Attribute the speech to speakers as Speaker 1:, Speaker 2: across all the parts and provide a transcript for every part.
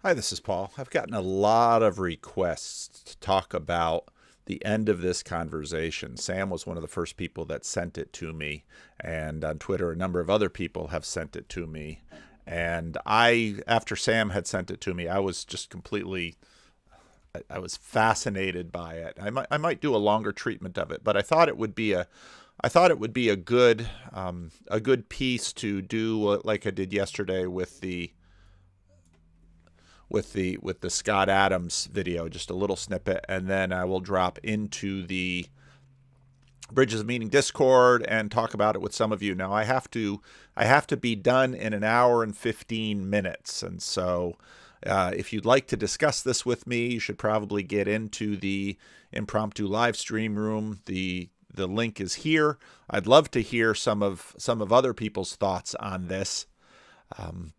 Speaker 1: Hi, this is Paul. I've gotten a lot of requests to talk about the end of this conversation. Sam was one of the first people that sent it to me, and on Twitter, a number of other people have sent it to me. And after Sam had sent it to me, I was just completely, I was fascinated by it. I might do a longer treatment of it, but I thought it would be a good piece to do like I did yesterday with the Scott Adams video, just a little snippet, and then I will drop into the Bridges of Meaning Discord and talk about it with some of you. Now I have to be done in an hour and 15 minutes, and so if you'd like to discuss this with me, you should probably get into the impromptu live stream room. The link is here. I'd love to hear some of other people's thoughts on this.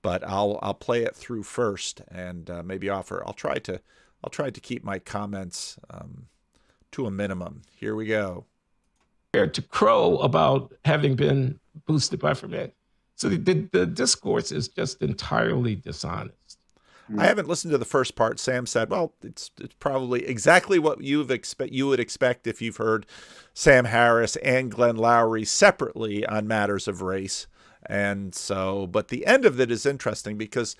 Speaker 1: But I'll play it through first and maybe offer. I'll try to keep my comments to a minimum. Here we go.
Speaker 2: To crow about having been boosted by ferment. So the discourse is just entirely dishonest.
Speaker 1: I haven't listened to the first part. Sam said, "Well, it's probably exactly what you would expect if you've heard Sam Harris and Glenn Loury separately on matters of race." And so, but the end of it is interesting because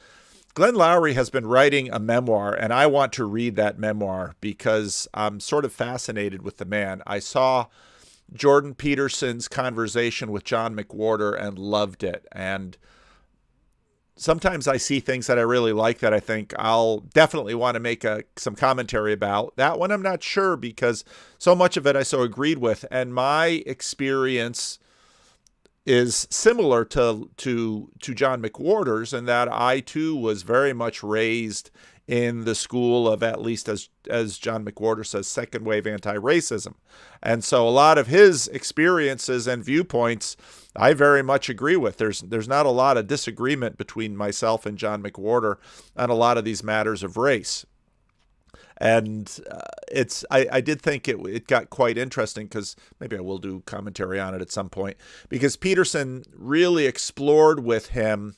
Speaker 1: Glenn Loury has been writing a memoir, and I want to read that memoir because I'm sort of fascinated with the man. I saw Jordan Peterson's conversation with John McWhorter and loved it. And sometimes I see things that I really like that I think I'll definitely want to make some commentary about. That one I'm not sure because so much of it I so agreed with. And my experience is similar to John McWhorter's in that I too was very much raised in the school of, at least as John McWhorter says, second wave anti-racism. And so a lot of his experiences and viewpoints I very much agree with. There's not a lot of disagreement between myself and John McWhorter on a lot of these matters of race. And I did think it got quite interesting because maybe I will do commentary on it at some point because Peterson really explored with him.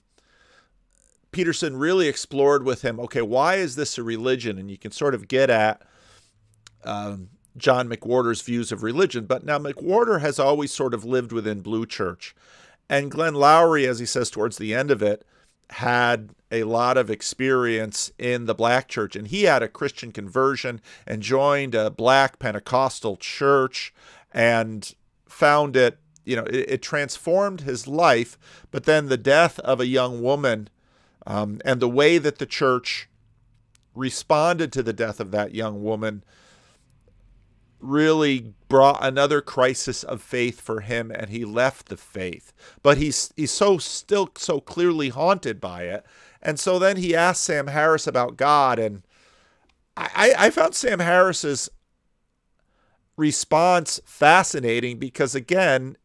Speaker 1: Okay, why is this a religion? And you can sort of get at John McWhorter's views of religion. But now McWhorter has always sort of lived within Blue Church. And Glenn Loury, as he says towards the end of it, had a lot of experience in the black church, and he had a Christian conversion and joined a black Pentecostal church and found it transformed his life. But then the death of a young woman and the way that the church responded to the death of that young woman really brought another crisis of faith for him, and he left the faith. But he's still so clearly haunted by it. And so then he asked Sam Harris about God, and I found Sam Harris's response fascinating because, again,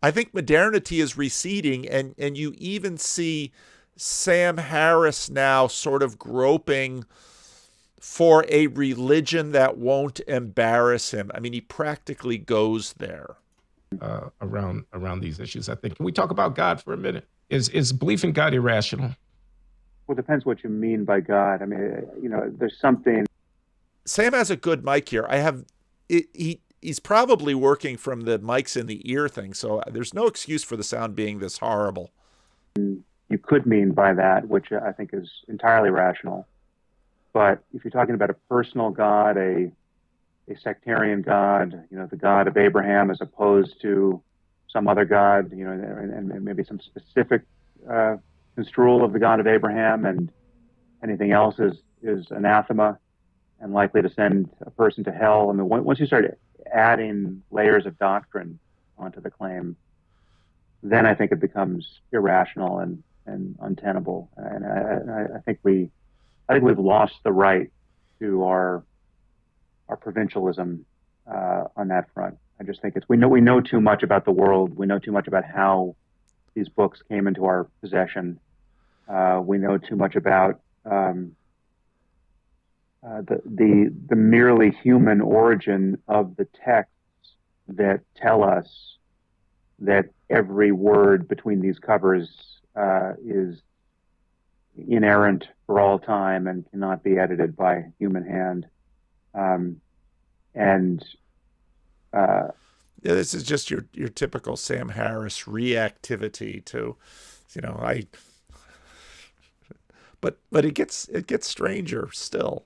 Speaker 1: I think modernity is receding, and you even see Sam Harris now sort of groping for a religion that won't embarrass him. I mean, he practically goes there.
Speaker 2: Around these issues, I think. Can we talk about God for a minute? Is belief in God irrational?
Speaker 3: Well, it depends what you mean by God. I mean, there's something.
Speaker 1: Sam has a good mic here. He's probably working from the mics in the ear thing, so there's no excuse for the sound being this horrible.
Speaker 3: You could mean by that, which I think is entirely rational. But if you're talking about a personal God, a sectarian God, the God of Abraham as opposed to some other God, and maybe some specific construal of the God of Abraham, and anything else is anathema and likely to send a person to hell. I mean, once you start adding layers of doctrine onto the claim, then I think it becomes irrational and untenable. And I think we've lost the right to our provincialism on that front. I just think we know too much about the world. We know too much about how these books came into our possession. We know too much about the merely human origin of the texts that tell us that every word between these covers is inerrant for all time and cannot be edited by human hand.
Speaker 1: Yeah, this is just your typical Sam Harris reactivity to, but it gets stranger still.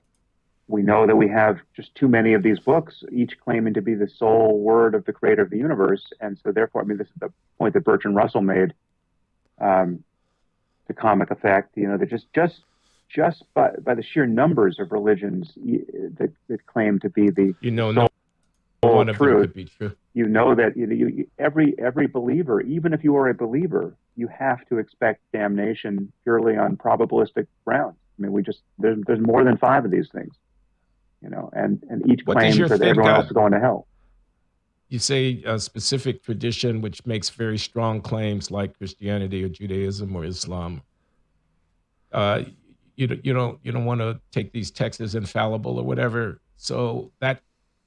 Speaker 3: We know that we have just too many of these books, each claiming to be the sole word of the creator of the universe. And so therefore, I mean, this is the point that Bertrand Russell made, the comic effect, that just by the sheer numbers of religions that claim to be the
Speaker 2: no one of them could be true.
Speaker 3: You know that every believer, even if you are a believer, you have to expect damnation purely on probabilistic grounds. I mean, there's more than 5 of these things. And each claims that everyone else is going to hell.
Speaker 2: You say a specific tradition which makes very strong claims like Christianity or Judaism or Islam. You don't want to take these texts as infallible or whatever. So that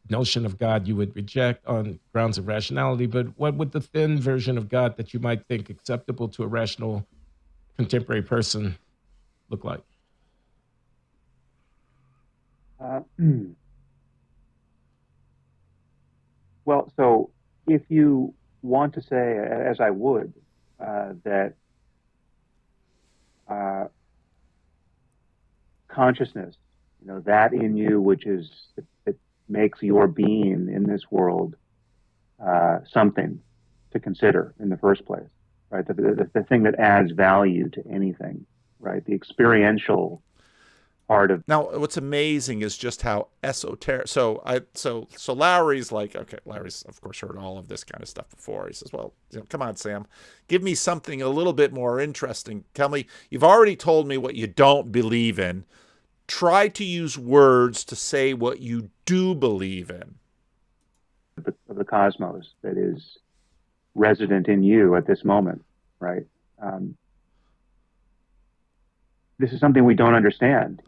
Speaker 2: notion of God you would reject on grounds of rationality. But what would the thin version of God that you might think acceptable to a rational contemporary person look like?
Speaker 3: Well, so if you want to say, as I would, that consciousness, that in you which is that makes your being in this world something to consider in the first place, right? The thing that adds value to anything, right? The experiential part of.
Speaker 1: Now, what's amazing is just how esoteric. So Loury's like, okay, Loury's of course heard all of this kind of stuff before. He says, well, come on, Sam, give me something a little bit more interesting. Tell me, you've already told me what you don't believe in. Try to use words to say what you do believe in.
Speaker 3: Of the cosmos that is resident in you at this moment, right? This is something we don't understand.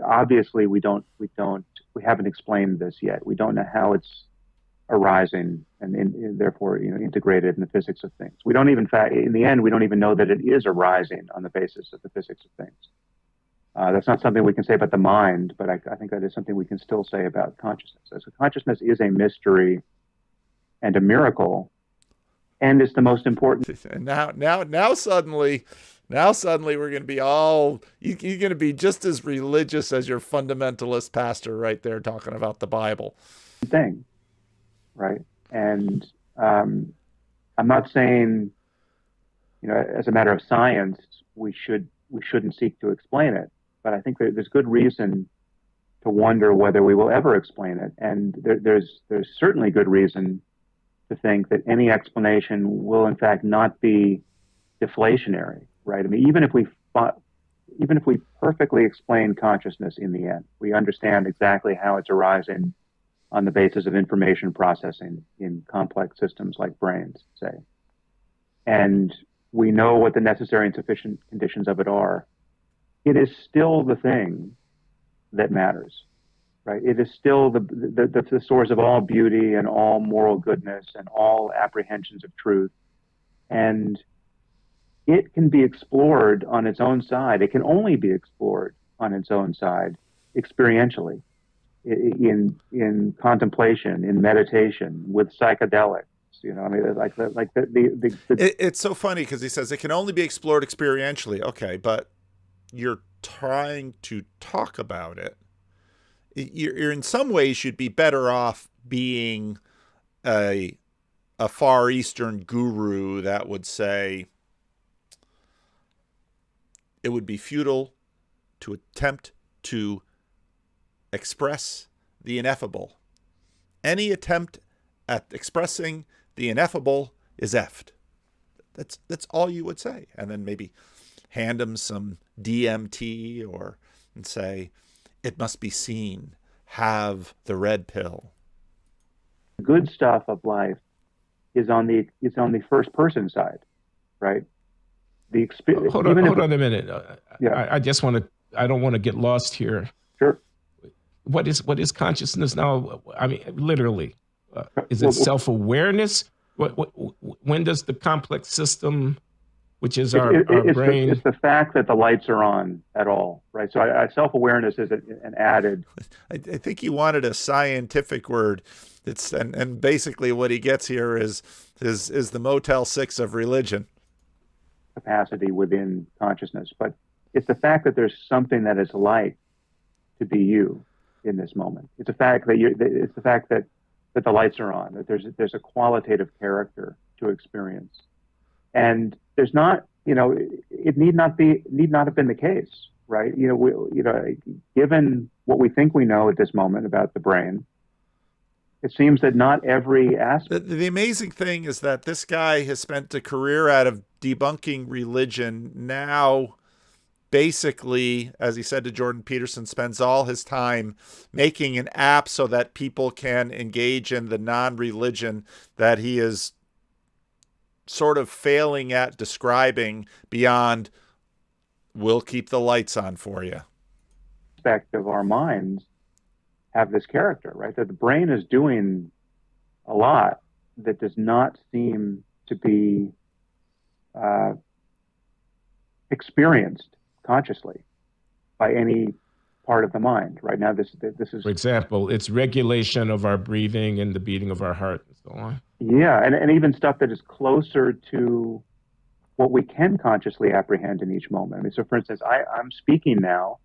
Speaker 3: Obviously we haven't explained this yet. We don't know how it's arising and therefore integrated in the physics of things. We don't even, in the end, we don't even know that it is arising on the basis of the physics of things. That's not something we can say about the mind, but I think that is something we can still say about consciousness. So consciousness is a mystery and a miracle, and it's the most important.
Speaker 1: And now suddenly we're going to be you're going to be just as religious as your fundamentalist pastor right there talking about the Bible
Speaker 3: thing, right? And I'm not saying, as a matter of science, we shouldn't seek to explain it, but I think there's good reason to wonder whether we will ever explain it, and there's certainly good reason to think that any explanation will in fact not be deflationary. Right. I mean, even if we perfectly explain consciousness in the end, we understand exactly how it's arising on the basis of information processing in complex systems like brains, say, and we know what the necessary and sufficient conditions of it are. It is still the thing that matters, right? It is still the source of all beauty and all moral goodness and all apprehensions of truth, and it can be explored on its own side. It can only be explored on it's own side experientially, in contemplation, in meditation, with psychedelics.
Speaker 1: It's so funny because he says it can only be explored experientially. Okay, but you're trying to talk about it. You're in some ways you'd be better off being a Far Eastern guru that would say, it would be futile to attempt to express the ineffable. Any attempt at expressing the ineffable is effed. That's all you would say. And then maybe hand him some DMT and say, it must be seen. Have the red pill.
Speaker 3: The good stuff of life is on the first person side, right? The experience.
Speaker 2: Hold on a minute. I just want to. I don't want to get lost here.
Speaker 3: Sure.
Speaker 2: What is consciousness now? I mean, literally, is it self-awareness? When does the complex system which is our brain.
Speaker 3: It's the fact that the lights are on at all, right? So self-awareness is an added.
Speaker 1: I think he wanted a scientific word. It's and basically what he gets here is the Motel 6 of religion.
Speaker 3: Capacity within consciousness, but it's the fact that there's something that is like to be you in this moment. It's the fact that it's the fact that the lights are on, that there's a qualitative character to experience. And there's not, it need not have been the case, right? Given what we think we know at this moment about the brain, it seems that not every aspect.
Speaker 1: The amazing thing is that this guy has spent a career out of debunking religion. Now, basically, as he said to Jordan Peterson, spends all his time making an app so that people can engage in the non-religion that he is sort of failing at describing beyond, we'll keep the lights on for you.
Speaker 3: Aspect of our minds have this character, right? That the brain is doing a lot that does not seem to be experienced consciously by any part of the mind. Right now, this is,
Speaker 2: for example, it's regulation of our breathing and the beating of our heart and so on.
Speaker 3: Yeah, and even stuff that is closer to what we can consciously apprehend in each moment. I mean, so for instance, I'm speaking now.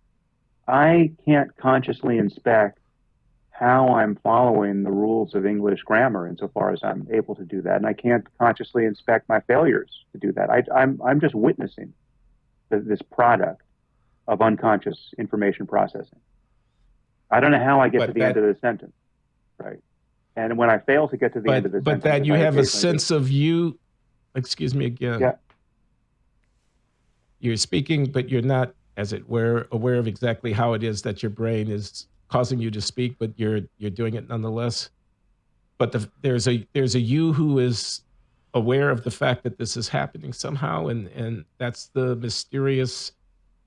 Speaker 3: I can't consciously inspect how I'm following the rules of English grammar insofar as I'm able to do that. And I can't consciously inspect my failures to do that. I'm just witnessing this product of unconscious information processing. I don't know how I get to the end of the sentence, right? And when I fail to get to the end of the sentence...
Speaker 2: But that you have a sense of you... Excuse me again.
Speaker 3: Yeah.
Speaker 2: You're speaking, but you're not, as it were, aware of exactly how it is that your brain is causing you to speak, but you're doing it nonetheless. But there's a you who is aware of the fact that this is happening somehow, and that's the mysterious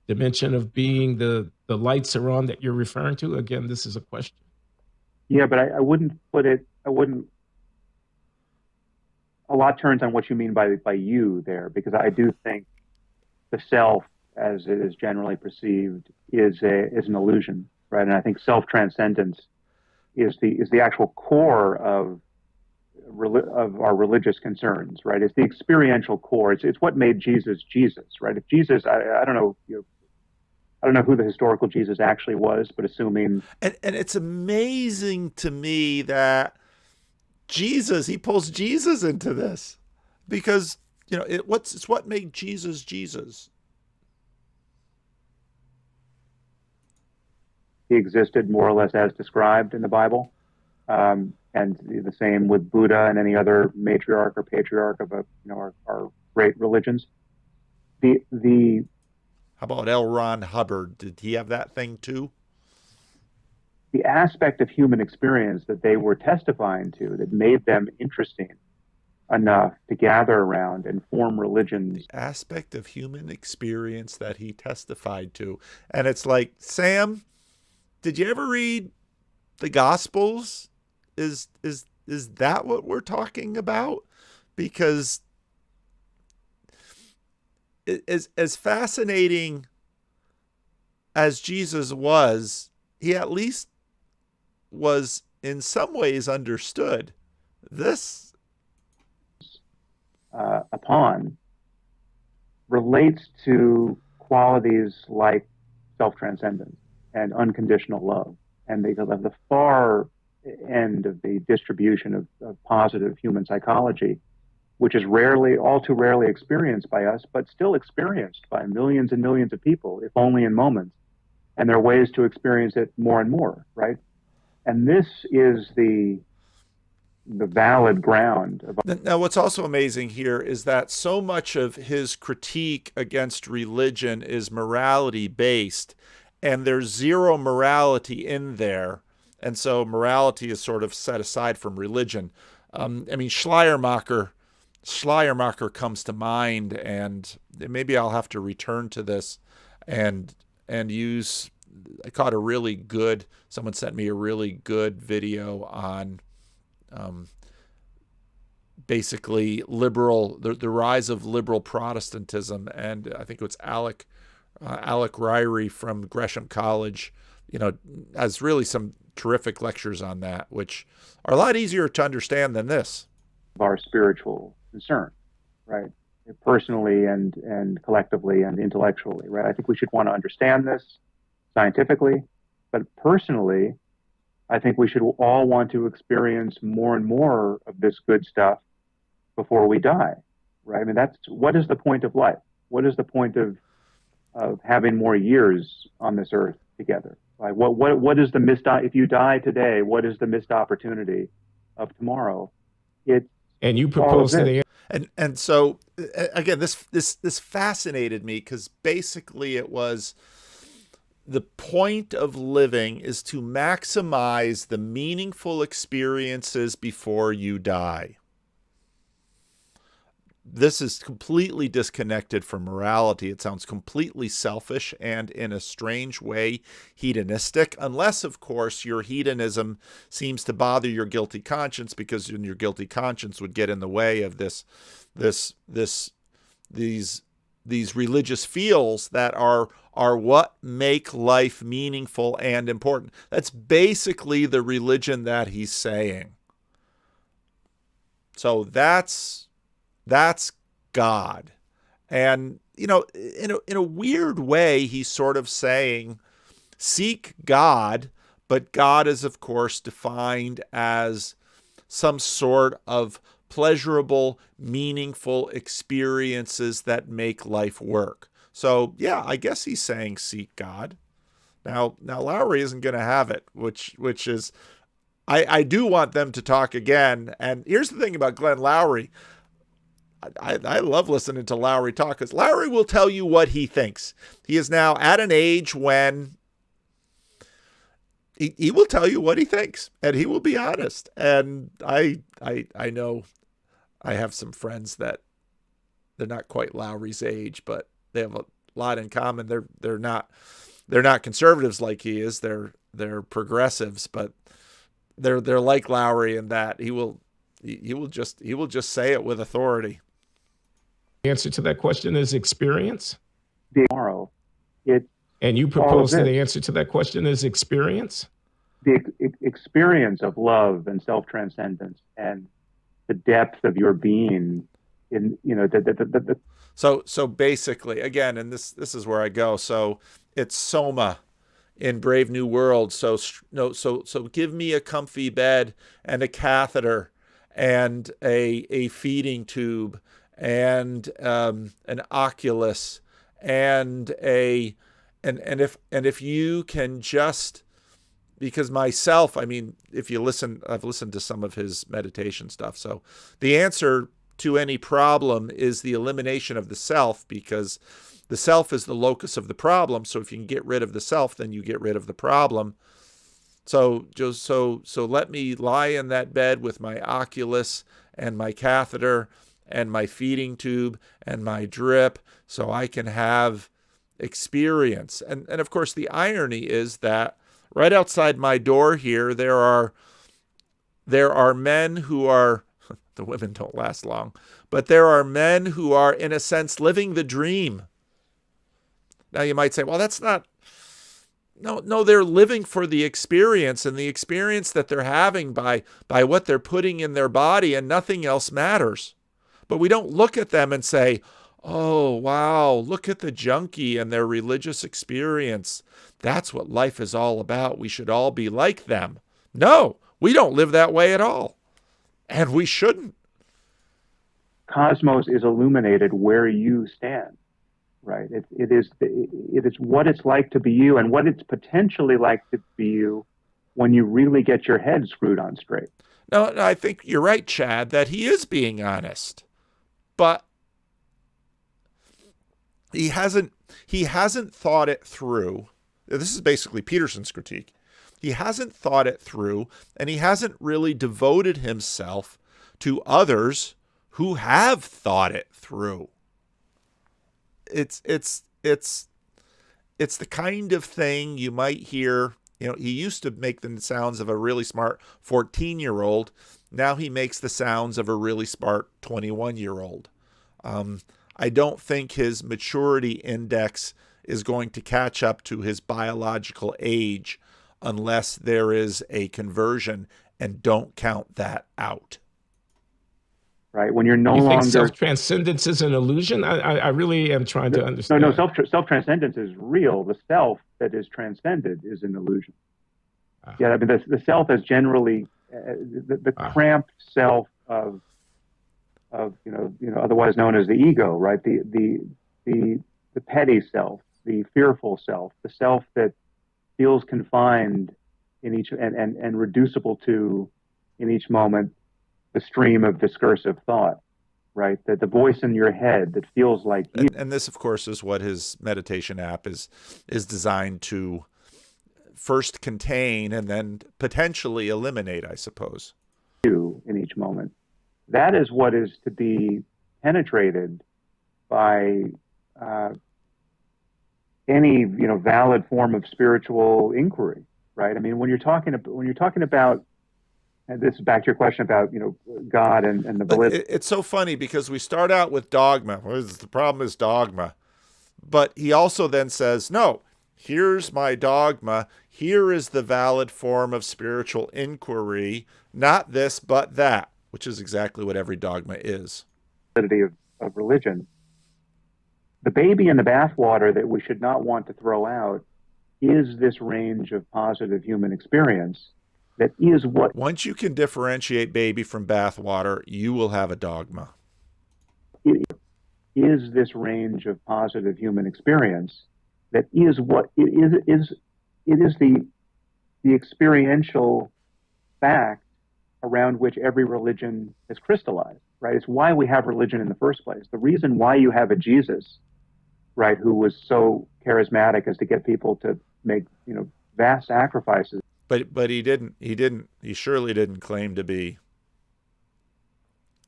Speaker 2: dimension of being. The lights are on that you're referring to. Again, this is a question.
Speaker 3: Yeah, but I wouldn't put it. I wouldn't. A lot turns on what you mean by you there, because I do think the self, as it is generally perceived, is an illusion, right? And I think self-transcendence is the actual core of our religious concerns, right? It's the experiential core. It's what made Jesus Jesus, right? If Jesus, I don't know, I don't know who the historical Jesus actually was, but assuming,
Speaker 1: and it's amazing to me that he pulls Jesus into this, because it's what made Jesus Jesus.
Speaker 3: He existed more or less as described in the Bible. And the same with Buddha and any other matriarch or patriarch of our great religions. How
Speaker 1: about L. Ron Hubbard? Did he have that thing too?
Speaker 3: The aspect of human experience that they were testifying to that made them interesting enough to gather around and form religions.
Speaker 1: The aspect of human experience that he testified to. And it's like, Sam, did you ever read the Gospels? Is that what we're talking about? Because as fascinating as Jesus was, he at least was in some ways understood. This
Speaker 3: upon relates to qualities like self-transcendence and unconditional love, and they have the far end of the distribution of positive human psychology, which is all too rarely experienced by us, but still experienced by millions and millions of people, if only in moments. And there are ways to experience it more and more, right? And this is the valid ground.
Speaker 1: Now, what's also amazing here is that so much of his critique against religion is morality-based, and there's zero morality in there. And so morality is sort of set aside from religion. I mean, Schleiermacher comes to mind, and maybe I'll have to return to this and use. I caught someone sent me a really good video on basically the rise of liberal Protestantism. And I think it was Alec Loury from Gresham College, has really some terrific lectures on that, which are a lot easier to understand than this.
Speaker 3: Our spiritual concern, right? Personally and collectively and intellectually, right? I think we should want to understand this scientifically, but personally, I think we should all want to experience more and more of this good stuff before we die, right? I mean, what is the point of life? What is the point of having more years on this earth together? Right? What is the if you die today, what is the missed opportunity of tomorrow?
Speaker 2: And you propose to the
Speaker 1: and so again, this fascinated me, because basically it was the point of living is to maximize the meaningful experiences before you die. This is completely disconnected from morality. It sounds completely selfish and, in a strange way, hedonistic, unless, of course, your hedonism seems to bother your guilty conscience, because then your guilty conscience would get in the way of these religious feels that are what make life meaningful and important. That's basically the religion that he's saying. So that's God. And, in a weird way, he's sort of saying, seek God, but God is, of course, defined as some sort of pleasurable, meaningful experiences that make life work. So, yeah, I guess he's saying seek God. Now Loury isn't going to have it, which is, I do want them to talk again. And here's the thing about Glenn Loury. I love listening to Loury talk, because Loury will tell you what he thinks. He is now at an age when he will tell you what he thinks, and he will be honest. And I know I have some friends that they're not quite Loury's age, but they have a lot in common. They're not conservatives like he is. They're progressives, but they're like Loury in that he will just say it with authority.
Speaker 2: The answer to that question is experience.
Speaker 3: Tomorrow,
Speaker 2: and you propose that the answer to that question is experience.
Speaker 3: The experience of love and self-transcendence and the depth of your being in
Speaker 1: So basically, again, and this is where I go. So it's Soma in Brave New World. So give me a comfy bed and a catheter and a feeding tube and an oculus and if you can just, because myself, I mean, if you listen, I've listened to some of his meditation stuff. So the answer to any problem is the elimination of the self, because the self is the locus of the problem. So if you can get rid of the self, then you get rid of the problem. So let me lie in that bed with my oculus and my catheter and my feeding tube and my drip, so I can have experience. And of course, the irony is that right outside my door here, there are men who are, the women don't last long, but there are men who are, in a sense, living the dream. Now you might say, well, that's not, no, they're living for the experience, and the experience that they're having by what they're putting in their body, and nothing else matters. But we don't look at them and say, oh, wow, look at the junkie and their religious experience. That's what life is all about. We should all be like them. No, we don't live that way at all. And we shouldn't.
Speaker 3: Cosmos is illuminated where you stand, right? It is what it's like to be you, and what it's potentially like to be you when you really get your head screwed on straight.
Speaker 1: No, I think you're right, Chad, that he is being honest. But he hasn't thought it through. This is basically Peterson's critique. He hasn't thought it through, and he hasn't really devoted himself to others who have thought it through. It's the kind of thing you might hear He used to make the sounds of a really smart 14-year-old. Now he makes the sounds of a really smart 21-year-old. I don't think his maturity index is going to catch up to his biological age unless there is a conversion, and don't count that out.
Speaker 3: Right? When you're no
Speaker 2: You think
Speaker 3: longer...
Speaker 2: self-transcendence is an illusion? I really am trying to understand.
Speaker 3: No, self-transcendence is real. The self that is transcended is an illusion. Yeah, I mean, the self is generally the cramped self of otherwise known as the ego, right? The petty self, the fearful self, the self that feels confined in each and reducible to, in each moment, the stream of discursive thought, right? That the voice in your head that feels like you.
Speaker 1: And this, of course, is what his meditation app is designed to first contain and then potentially eliminate, I suppose.
Speaker 3: You in each moment. That is what is to be penetrated by any valid form of spiritual inquiry, right? I mean, when you're talking about, and this is back to your question about God and the validity.
Speaker 1: It's so funny because we start out with dogma. The problem is dogma, but he also then says, no, here's my dogma. Here is the valid form of spiritual inquiry, not this, but that, which is exactly what every dogma is.
Speaker 3: Of religion. The baby in the bathwater that we should not want to throw out is this range of positive human experience that is what...
Speaker 1: Once you can differentiate baby from bathwater, you will have a dogma.
Speaker 3: It is this range of positive human experience that is what it is the experiential fact around which every religion is crystallized, right? It's why we have religion in the first place. The reason why you have a Jesus, right, who was so charismatic as to get people to make, vast sacrifices.
Speaker 1: But he surely didn't claim to be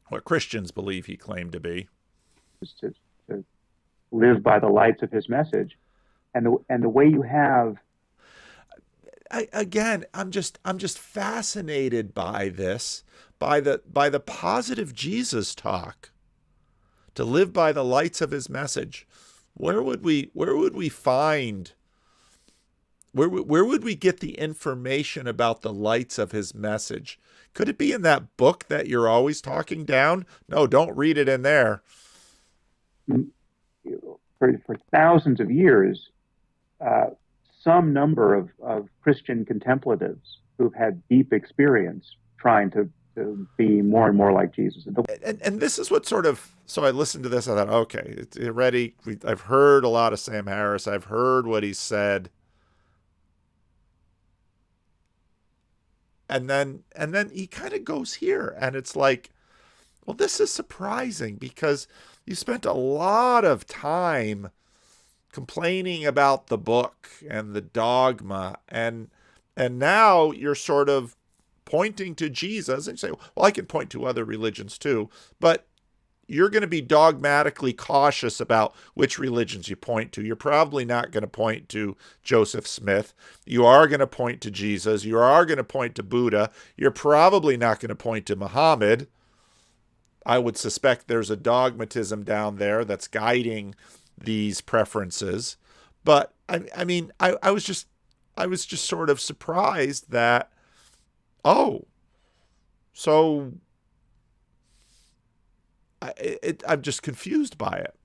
Speaker 1: what Christians believe he claimed to be.
Speaker 3: To live by the lights of his message. And the way you have...
Speaker 1: I'm just fascinated by this, by the positive Jesus talk. To live by the lights of his message. Where would we find? Where would we get the information about the lights of his message? Could it be in that book that you're always talking down? No, don't read it in there.
Speaker 3: For thousands of years, some number of Christian contemplatives who've had deep experience trying to be more and more like Jesus.
Speaker 1: And this is what sort of... So I listened to this, I thought, okay, it's already... I've heard a lot of Sam Harris. I've heard what he said. And then he kind of goes here, and it's like, well, this is surprising because you spent a lot of time complaining about the book and the dogma, and now you're sort of pointing to Jesus, and you say, well, I can point to other religions too, but you're going to be dogmatically cautious about which religions you point to. You're probably not going to point to Joseph Smith. You are going to point to Jesus. You are going to point to Buddha. You're probably not going to point to Muhammad. I would suspect there's a dogmatism down there that's guiding these preferences. But I was just sort of surprised that, so I'm just confused by it.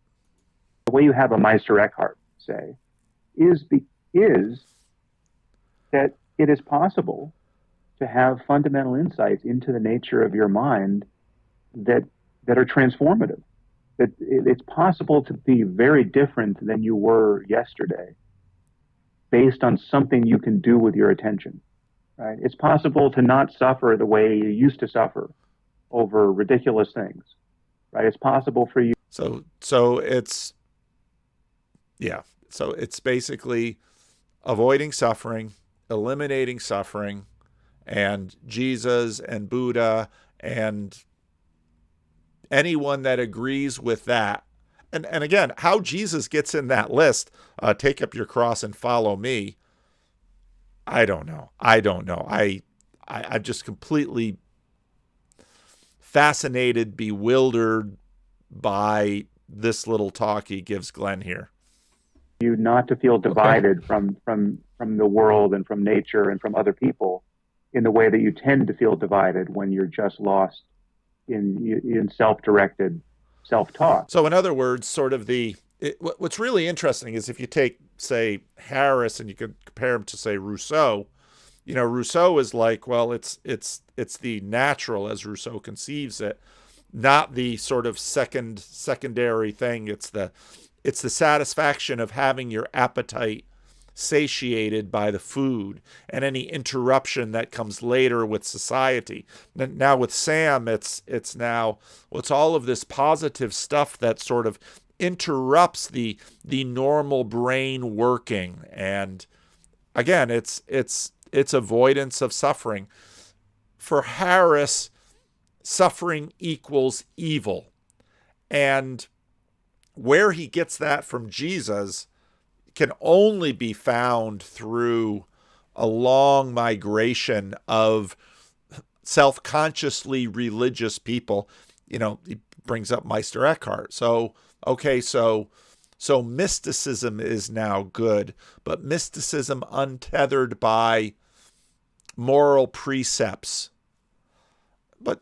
Speaker 3: The way you have a Meister Eckhart say is that it is possible to have fundamental insights into the nature of your mind that are transformative. That it's possible to be very different than you were yesterday based on something you can do with your attention. Right? It's possible to not suffer the way you used to suffer over ridiculous things. Right? It's possible for you.
Speaker 1: So it's basically avoiding suffering, eliminating suffering, and Jesus and Buddha and anyone that agrees with that. And again, how Jesus gets in that list, take up your cross and follow me. I don't know. I'm just completely fascinated, bewildered by this little talk he gives Glenn here.
Speaker 3: You not to feel divided from the world and from nature and from other people in the way that you tend to feel divided when you're just lost in self-directed self-talk.
Speaker 1: So in other words, sort of what's really interesting is if you take, say, Harris and you could compare him to, say, Rousseau, Rousseau is like, well, it's the natural as Rousseau conceives it, not the sort of secondary thing. It's the satisfaction of having your appetite satiated by the food and any interruption that comes later with society. Now with Sam, it's all of this positive stuff that sort of interrupts the normal brain working. And again, it's avoidance of suffering. For Harris, suffering equals evil. And where he gets that from Jesus can only be found through a long migration of self-consciously religious people. He brings up Meister Eckhart. So mysticism is now good, but mysticism untethered by moral precepts. But,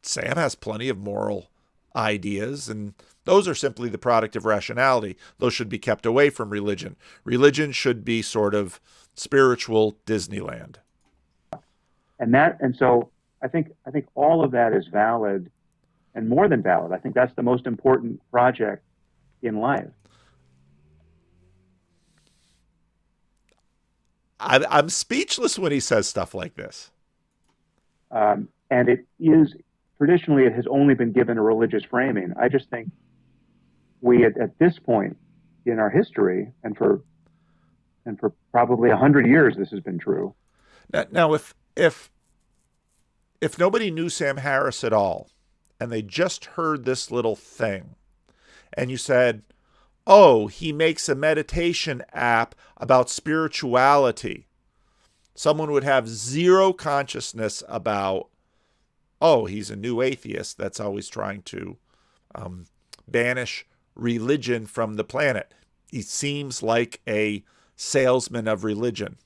Speaker 1: Sam has plenty of moral ideas, and those are simply the product of rationality. Those should be kept away from religion. Religion should be sort of spiritual Disneyland.
Speaker 3: And so I think all of that is valid, and more than valid. I think that's the most important project in life.
Speaker 1: I'm speechless when he says stuff like this.
Speaker 3: And it is, traditionally, it has only been given a religious framing. I just think we, at this point in our history, and for probably 100 years, this has been true.
Speaker 1: Now, if nobody knew Sam Harris at all, and they just heard this little thing, and you said, oh, he makes a meditation app about spirituality, someone would have zero consciousness about, oh, he's a new atheist that's always trying to banish religion from the planet. He seems like a salesman of religion.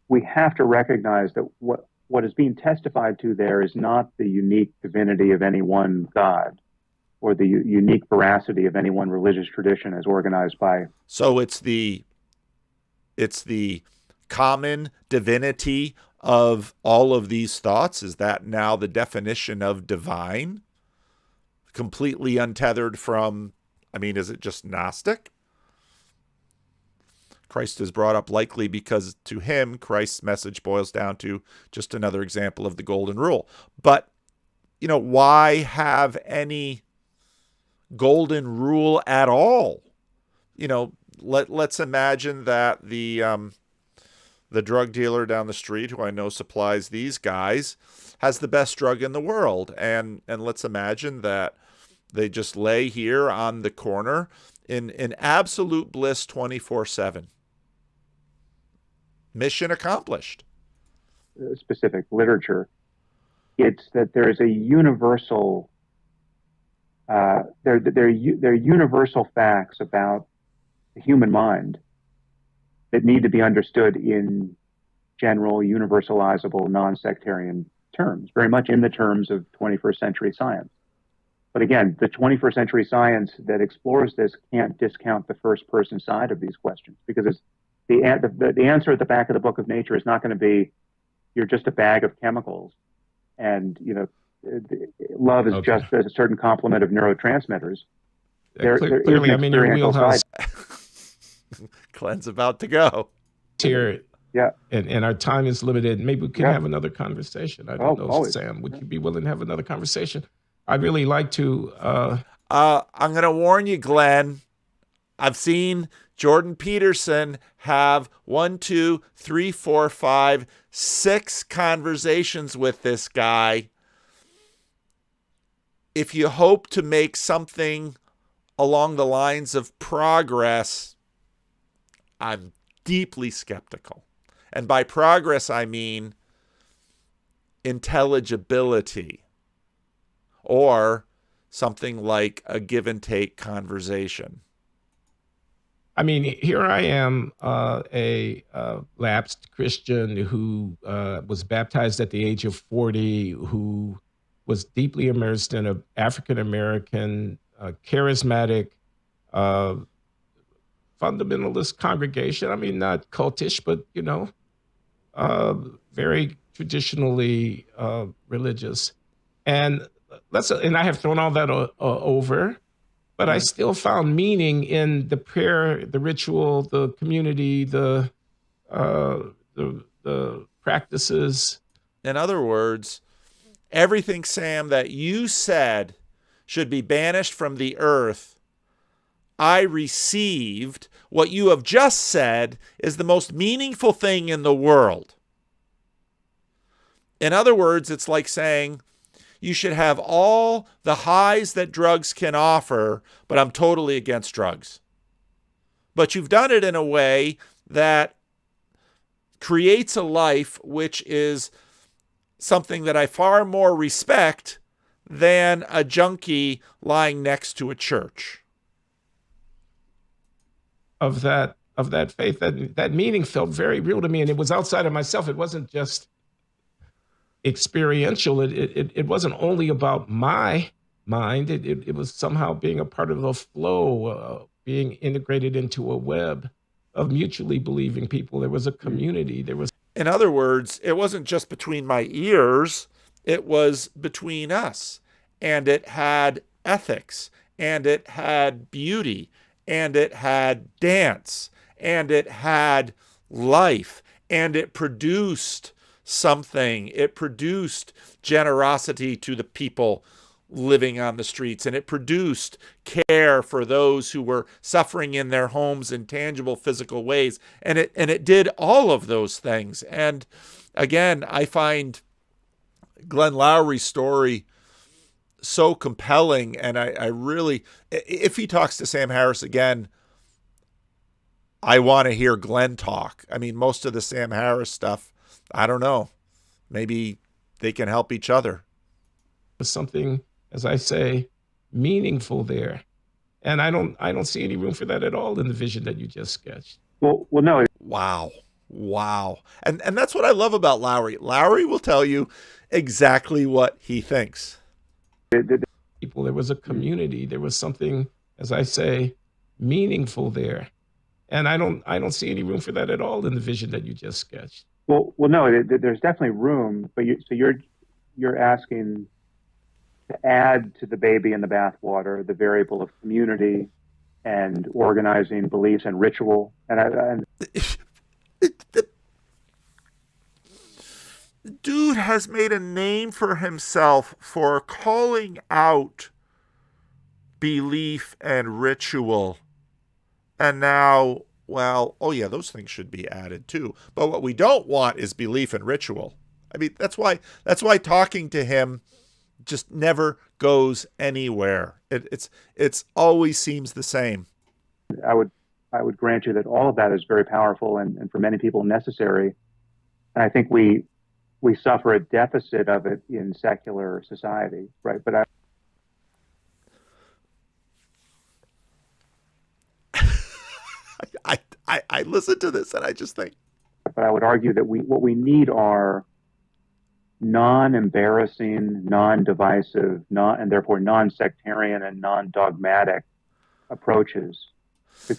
Speaker 3: We have to recognize that what is being testified to there is not the unique divinity of any one God or the unique veracity of any one religious tradition as organized by.
Speaker 1: So it's the common divinity of all of these thoughts. Is that now the definition of divine? Completely untethered from, is it just Gnostic? Christ is brought up likely because to him, Christ's message boils down to just another example of the golden rule. But, why have any golden rule at all? Let's imagine that the drug dealer down the street, who I know supplies these guys, has the best drug in the world. And let's imagine that they just lay here on the corner in absolute bliss 24/7. Mission accomplished.
Speaker 3: Specific literature. It's that there is a universal, there are universal facts about the human mind that need to be understood in general, universalizable, non-sectarian terms, very much in the terms of 21st century science. But again, the 21st century science that explores this can't discount the first person side of these questions, because it's the answer at the back of the book of nature is not going to be, you're just a bag of chemicals, and love is just a certain complement of neurotransmitters.
Speaker 2: Clearly, your wheelhouse.
Speaker 1: Glenn's about to go.
Speaker 2: Here,
Speaker 3: yeah,
Speaker 2: and our time is limited. Maybe we can have another conversation. I don't know,
Speaker 3: always.
Speaker 2: Sam. Would you be willing to have another conversation? I'd really like to.
Speaker 1: I'm going to warn you, Glenn. I've seen Jordan Peterson have 1, 2, 3, 4, 5, 6 conversations with this guy. If you hope to make something along the lines of progress, I'm deeply skeptical. And by progress, I mean intelligibility, or something like a give and take conversation.
Speaker 2: I mean, here I am, a lapsed Christian who was baptized at the age of 40, who was deeply immersed in an African American, charismatic, uh, fundamentalist congregation. I mean, not cultish, but very traditionally religious. And and I have thrown all that over, but I still found meaning in the prayer, the ritual, the community, the practices.
Speaker 1: In other words, everything, Sam, that you said should be banished from the earth, I received. What you have just said is the most meaningful thing in the world. In other words, it's like saying you should have all the highs that drugs can offer, but I'm totally against drugs. But you've done it in a way that creates a life which is something that I far more respect than a junkie lying next to a church.
Speaker 2: Of that faith, that meaning felt very real to me, and it was outside of myself. It wasn't just experiential. It wasn't only about my mind. It was somehow being a part of a flow, being integrated into a web of mutually believing people. There was a community. There was.
Speaker 1: In other words, it wasn't just between my ears, it was between us. And it had ethics, and it had beauty, and it had dance, and it had life, and it produced something. It produced generosity to the people living on the streets, and it produced care for those who were suffering in their homes in tangible physical ways. And it did all of those things. And again, I find Glenn Loury's story so compelling, and I really, if he talks to Sam Harris again, I want to hear Glenn talk. I mean, most of the Sam Harris stuff, I don't know. Maybe they can help each other.
Speaker 2: Something, as I say, meaningful there. And I don't see any room for that at all in the vision that you just sketched.
Speaker 3: Well, no.
Speaker 1: Wow. And that's what I love about Loury. Loury will tell you exactly what he thinks.
Speaker 2: People, there was a community. There was something, as I say, meaningful there. And I don't see any room for that at all in the vision that you just sketched.
Speaker 3: Well, no. There's definitely room, but you're asking to add to the baby in the bathwater the variable of community and organizing beliefs and ritual. And
Speaker 1: the dude has made a name for himself for calling out belief and ritual. And now, well, oh yeah, those things should be added too. But what we don't want is belief and ritual. I mean, that's why talking to him just never goes anywhere. It's always seems the same.
Speaker 3: I would grant you that all of that is very powerful and for many people necessary. And I think we suffer a deficit of it in secular society, right? But
Speaker 1: I listen to this and I just think.
Speaker 3: But I would argue that what we need are non-embarrassing, non-divisive, and therefore non-sectarian and non-dogmatic approaches.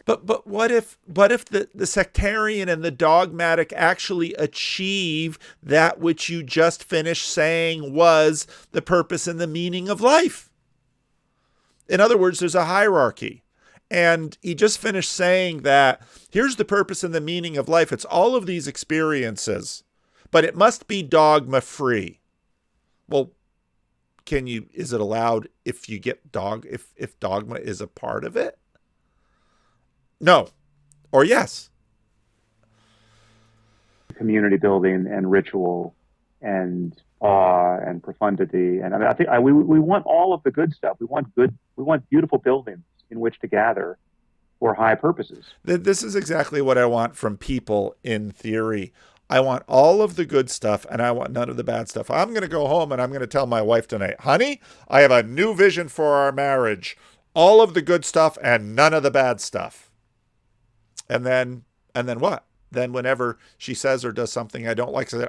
Speaker 1: But what if the sectarian and the dogmatic actually achieve that which you just finished saying was the purpose and the meaning of life? In other words, there's a hierarchy. And he just finished saying that here's the purpose and the meaning of life. It's all of these experiences, but it must be dogma free. Well, is it allowed if you get if dogma is a part of it? No, or yes. Community
Speaker 3: building and ritual and awe and profundity. And I mean, I think we want all of the good stuff. We want beautiful buildings in which to gather. for high purposes.
Speaker 1: This is exactly what I want from people in theory. I want all of the good stuff and I want none of the bad stuff. I'm going to go home and I'm going to tell my wife tonight, honey, I have a new vision for our marriage. All of the good stuff and none of the bad stuff. And then what? Then whenever she says or does something I don't like, I say,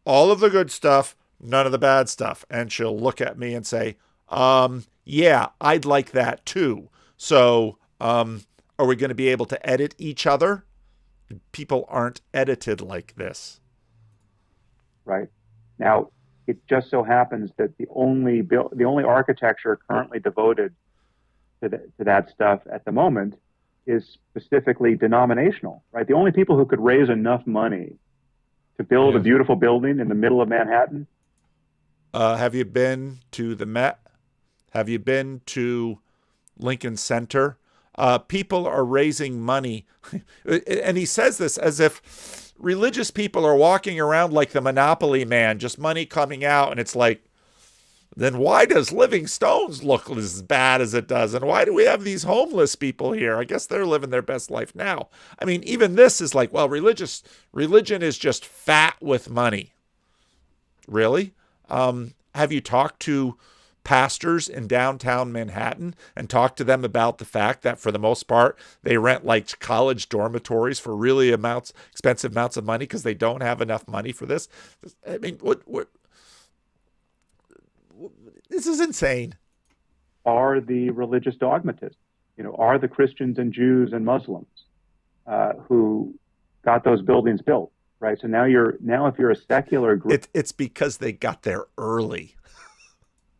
Speaker 1: all of the good stuff, none of the bad stuff. And she'll look at me and say, yeah, I'd like that too. So, are we going to be able to edit each other? People aren't edited like this.
Speaker 3: Right. Now, it just so happens that the only architecture currently devoted to that stuff at the moment is specifically denominational, right? The only people who could raise enough money to build a beautiful building in the middle of Manhattan.
Speaker 1: Have you been to the Met? Have you been to Lincoln Center? People are raising money. And he says this as if religious people are walking around like the Monopoly man, just money coming out. And it's like, then why does Living Stones look as bad as it does? And why do we have these homeless people here? I guess they're living their best life now. I mean, even this is like, well, religion is just fat with money. Really? Have you talked to pastors in downtown Manhattan and talk to them about the fact that for the most part, they rent like college dormitories for really expensive amounts of money because they don't have enough money for this? I mean, this is insane.
Speaker 3: Are the religious dogmatists, are the Christians and Jews and Muslims who got those buildings built, right? So now if you're a secular group,
Speaker 1: it's because they got there early.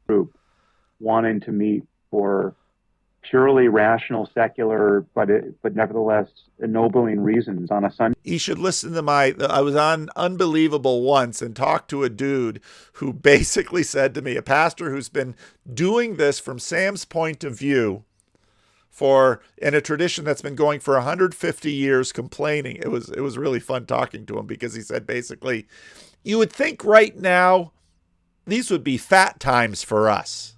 Speaker 3: Group wanting to meet for purely rational, secular, but nevertheless ennobling reasons on a Sunday.
Speaker 1: You should listen to I was on Unbelievable once and talked to a dude who basically said to me, a pastor who's been doing this from Sam's point of view in a tradition that's been going for 150 years, complaining. It was really fun talking to him because he said basically, you would think right now these would be fat times for us.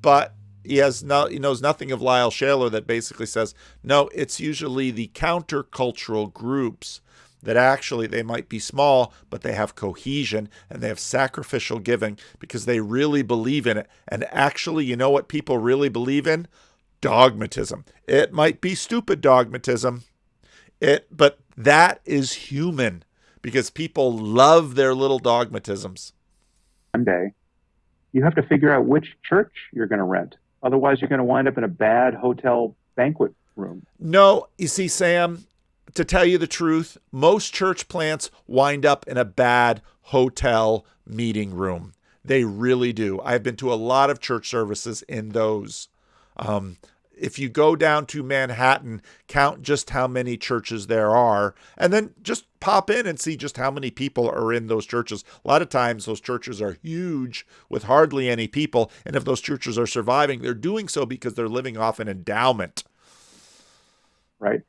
Speaker 1: But he knows nothing of Lyle Shaler that basically says, no, it's usually the countercultural groups that actually they might be small, but they have cohesion and they have sacrificial giving because they really believe in it. And actually, you know what people really believe in? Dogmatism. It might be stupid dogmatism, but that is human because people love their little dogmatisms.
Speaker 3: Sunday, you have to figure out which church you're going to rent. Otherwise, you're going to wind up in a bad hotel banquet room.
Speaker 1: No, you see, Sam, to tell you the truth, most church plants wind up in a bad hotel meeting room. They really do. I've been to a lot of church services in those. If you go down to Manhattan, count just how many churches there are, and then just pop in and see just how many people are in those churches. A lot of times those churches are huge with hardly any people, and if those churches are surviving, they're doing so because they're living off an endowment.
Speaker 3: Right.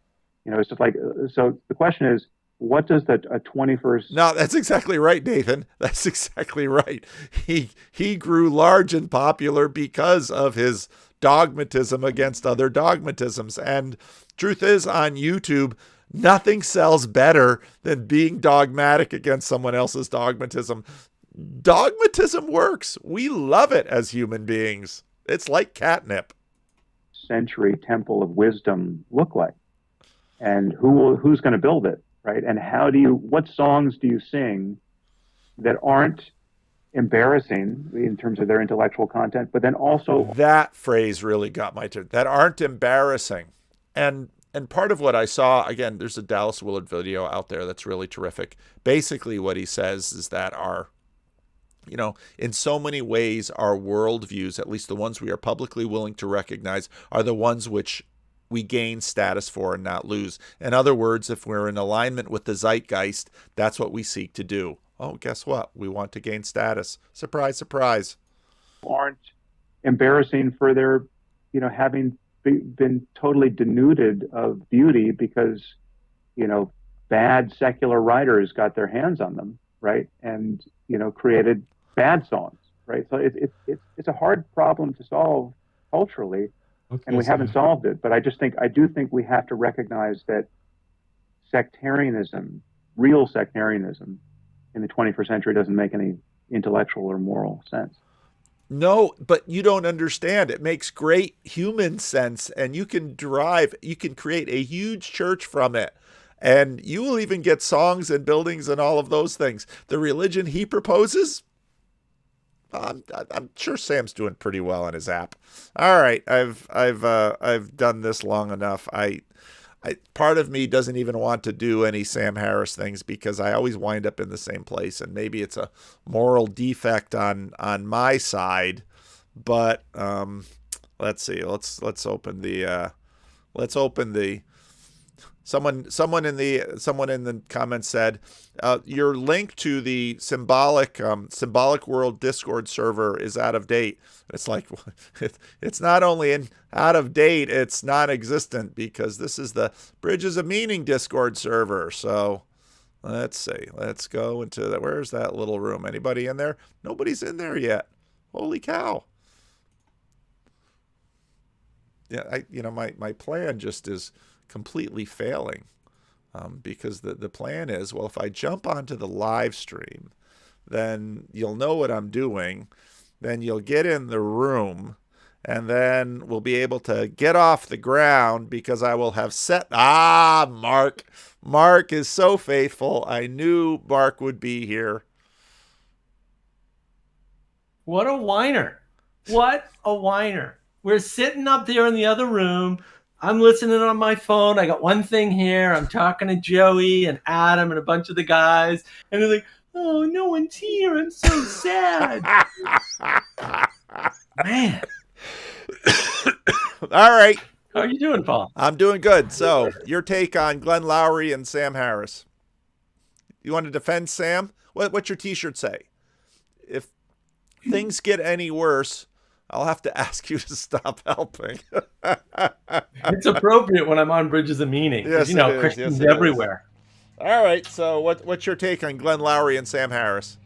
Speaker 3: It's just like, so the question is, what does a 21st...
Speaker 1: No, that's exactly right, Nathan. That's exactly right. He grew large and popular because of his dogmatism against other dogmatisms. And truth is, on YouTube, nothing sells better than being dogmatic against someone else's dogmatism. Dogmatism works. We love it as human beings. It's like catnip.
Speaker 3: Century temple of wisdom look like? And who's going to build it, right? And what songs do you sing that aren't embarrassing in terms of their intellectual content, but then also...
Speaker 1: That phrase really got my turn. That aren't embarrassing. And part of what I saw, again, there's a Dallas Willard video out there that's really terrific. Basically what he says is that in so many ways, our worldviews, at least the ones we are publicly willing to recognize, are the ones which we gain status for and not lose. In other words, if we're in alignment with the zeitgeist, that's what we seek to do. Oh, guess what? We want to gain status. Surprise, surprise.
Speaker 3: Aren't embarrassing for their, having been totally denuded of beauty because, bad secular writers got their hands on them, right? And, created bad songs, right? So it's a hard problem to solve culturally,
Speaker 2: Okay,
Speaker 3: and we haven't solved it. But I do think we have to recognize that sectarianism, real sectarianism, in the 21st century doesn't make any intellectual or moral sense.
Speaker 1: No, but you don't understand. It makes great human sense, and you can create a huge church from it. And you will even get songs and buildings and all of those things. The religion he proposes, I'm sure Sam's doing pretty well on his app. All right, I've done this long enough. I part of me doesn't even want to do any Sam Harris things because I always wind up in the same place, and maybe it's a moral defect on my side. But let's see. Let's open the someone in the comments said your link to the symbolic world Discord server is out of date. It's like it's not only out of date, it's non-existent because this is the Bridges of Meaning Discord server. So let's see. Let's go into that. Where's that little room? Anybody in there? Nobody's in there yet. Holy cow. Yeah, my plan just is completely failing because the plan is, well, if I jump onto the live stream, then you'll know what I'm doing. Then you'll get in the room, and then we'll be able to get off the ground because I will have set. Mark. Mark is so faithful. I knew Mark would be here.
Speaker 4: What a whiner. What a whiner. We're sitting up there in the other room. I'm listening on my phone. I got one thing here. I'm talking to Joey and Adam and a bunch of the guys. And they're like, oh, no one's here. I'm so sad. Man.
Speaker 1: All right.
Speaker 4: How are you doing, Paul?
Speaker 1: I'm doing good. So, your take on Glenn Loury and Sam Harris. You want to defend Sam? What's your t-shirt say? If things get any worse, I'll have to ask you to stop helping.
Speaker 4: It's appropriate when I'm on Bridges of Meaning.
Speaker 1: Yes,
Speaker 4: Christians everywhere.
Speaker 1: All right. So what's your take on Glenn Loury and Sam Harris?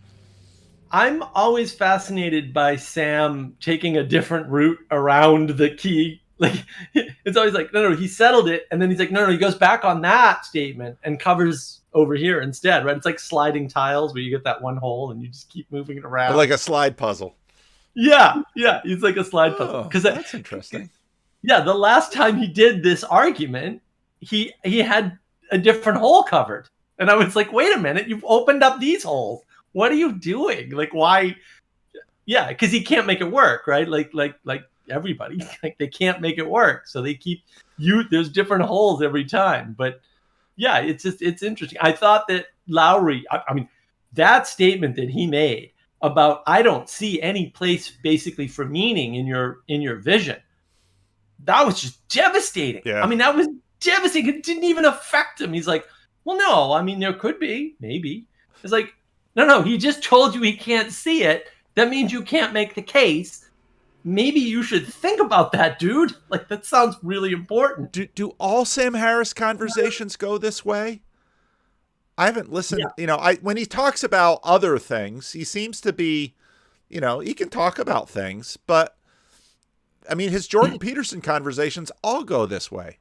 Speaker 4: I'm always fascinated by Sam taking a different route around the key. Like, it's always like, no, he settled it. And then he's like, no, he goes back on that statement and covers over here instead, right? It's like sliding tiles where you get that one hole and you just keep moving it around.
Speaker 1: Like a slide puzzle.
Speaker 4: Yeah. It's like a slide puzzle. Because
Speaker 1: that's interesting.
Speaker 4: Yeah, the last time he did this argument, he had a different hole covered. And I was like, wait a minute, you've opened up these holes. What are you doing? Like, why? Yeah, because he can't make it work, right? Like everybody, like they can't make it work. So they keep there's different holes every time. But yeah, it's interesting. I thought that Loury, I mean, that statement that he made about, I don't see any place basically for meaning in your vision. That was just devastating.
Speaker 1: Yeah.
Speaker 4: I mean, that was devastating. It didn't even affect him. He's like, well, no, I mean, there could be, maybe. It's like, no, he just told you he can't see it. That means you can't make the case. Maybe you should think about that, dude. Like, that sounds really important.
Speaker 1: Do all Sam Harris conversations go this way? I haven't listened.
Speaker 4: Yeah.
Speaker 1: When he talks about other things, he seems to be, he can talk about things, but I mean, his Jordan Peterson conversations all go this way.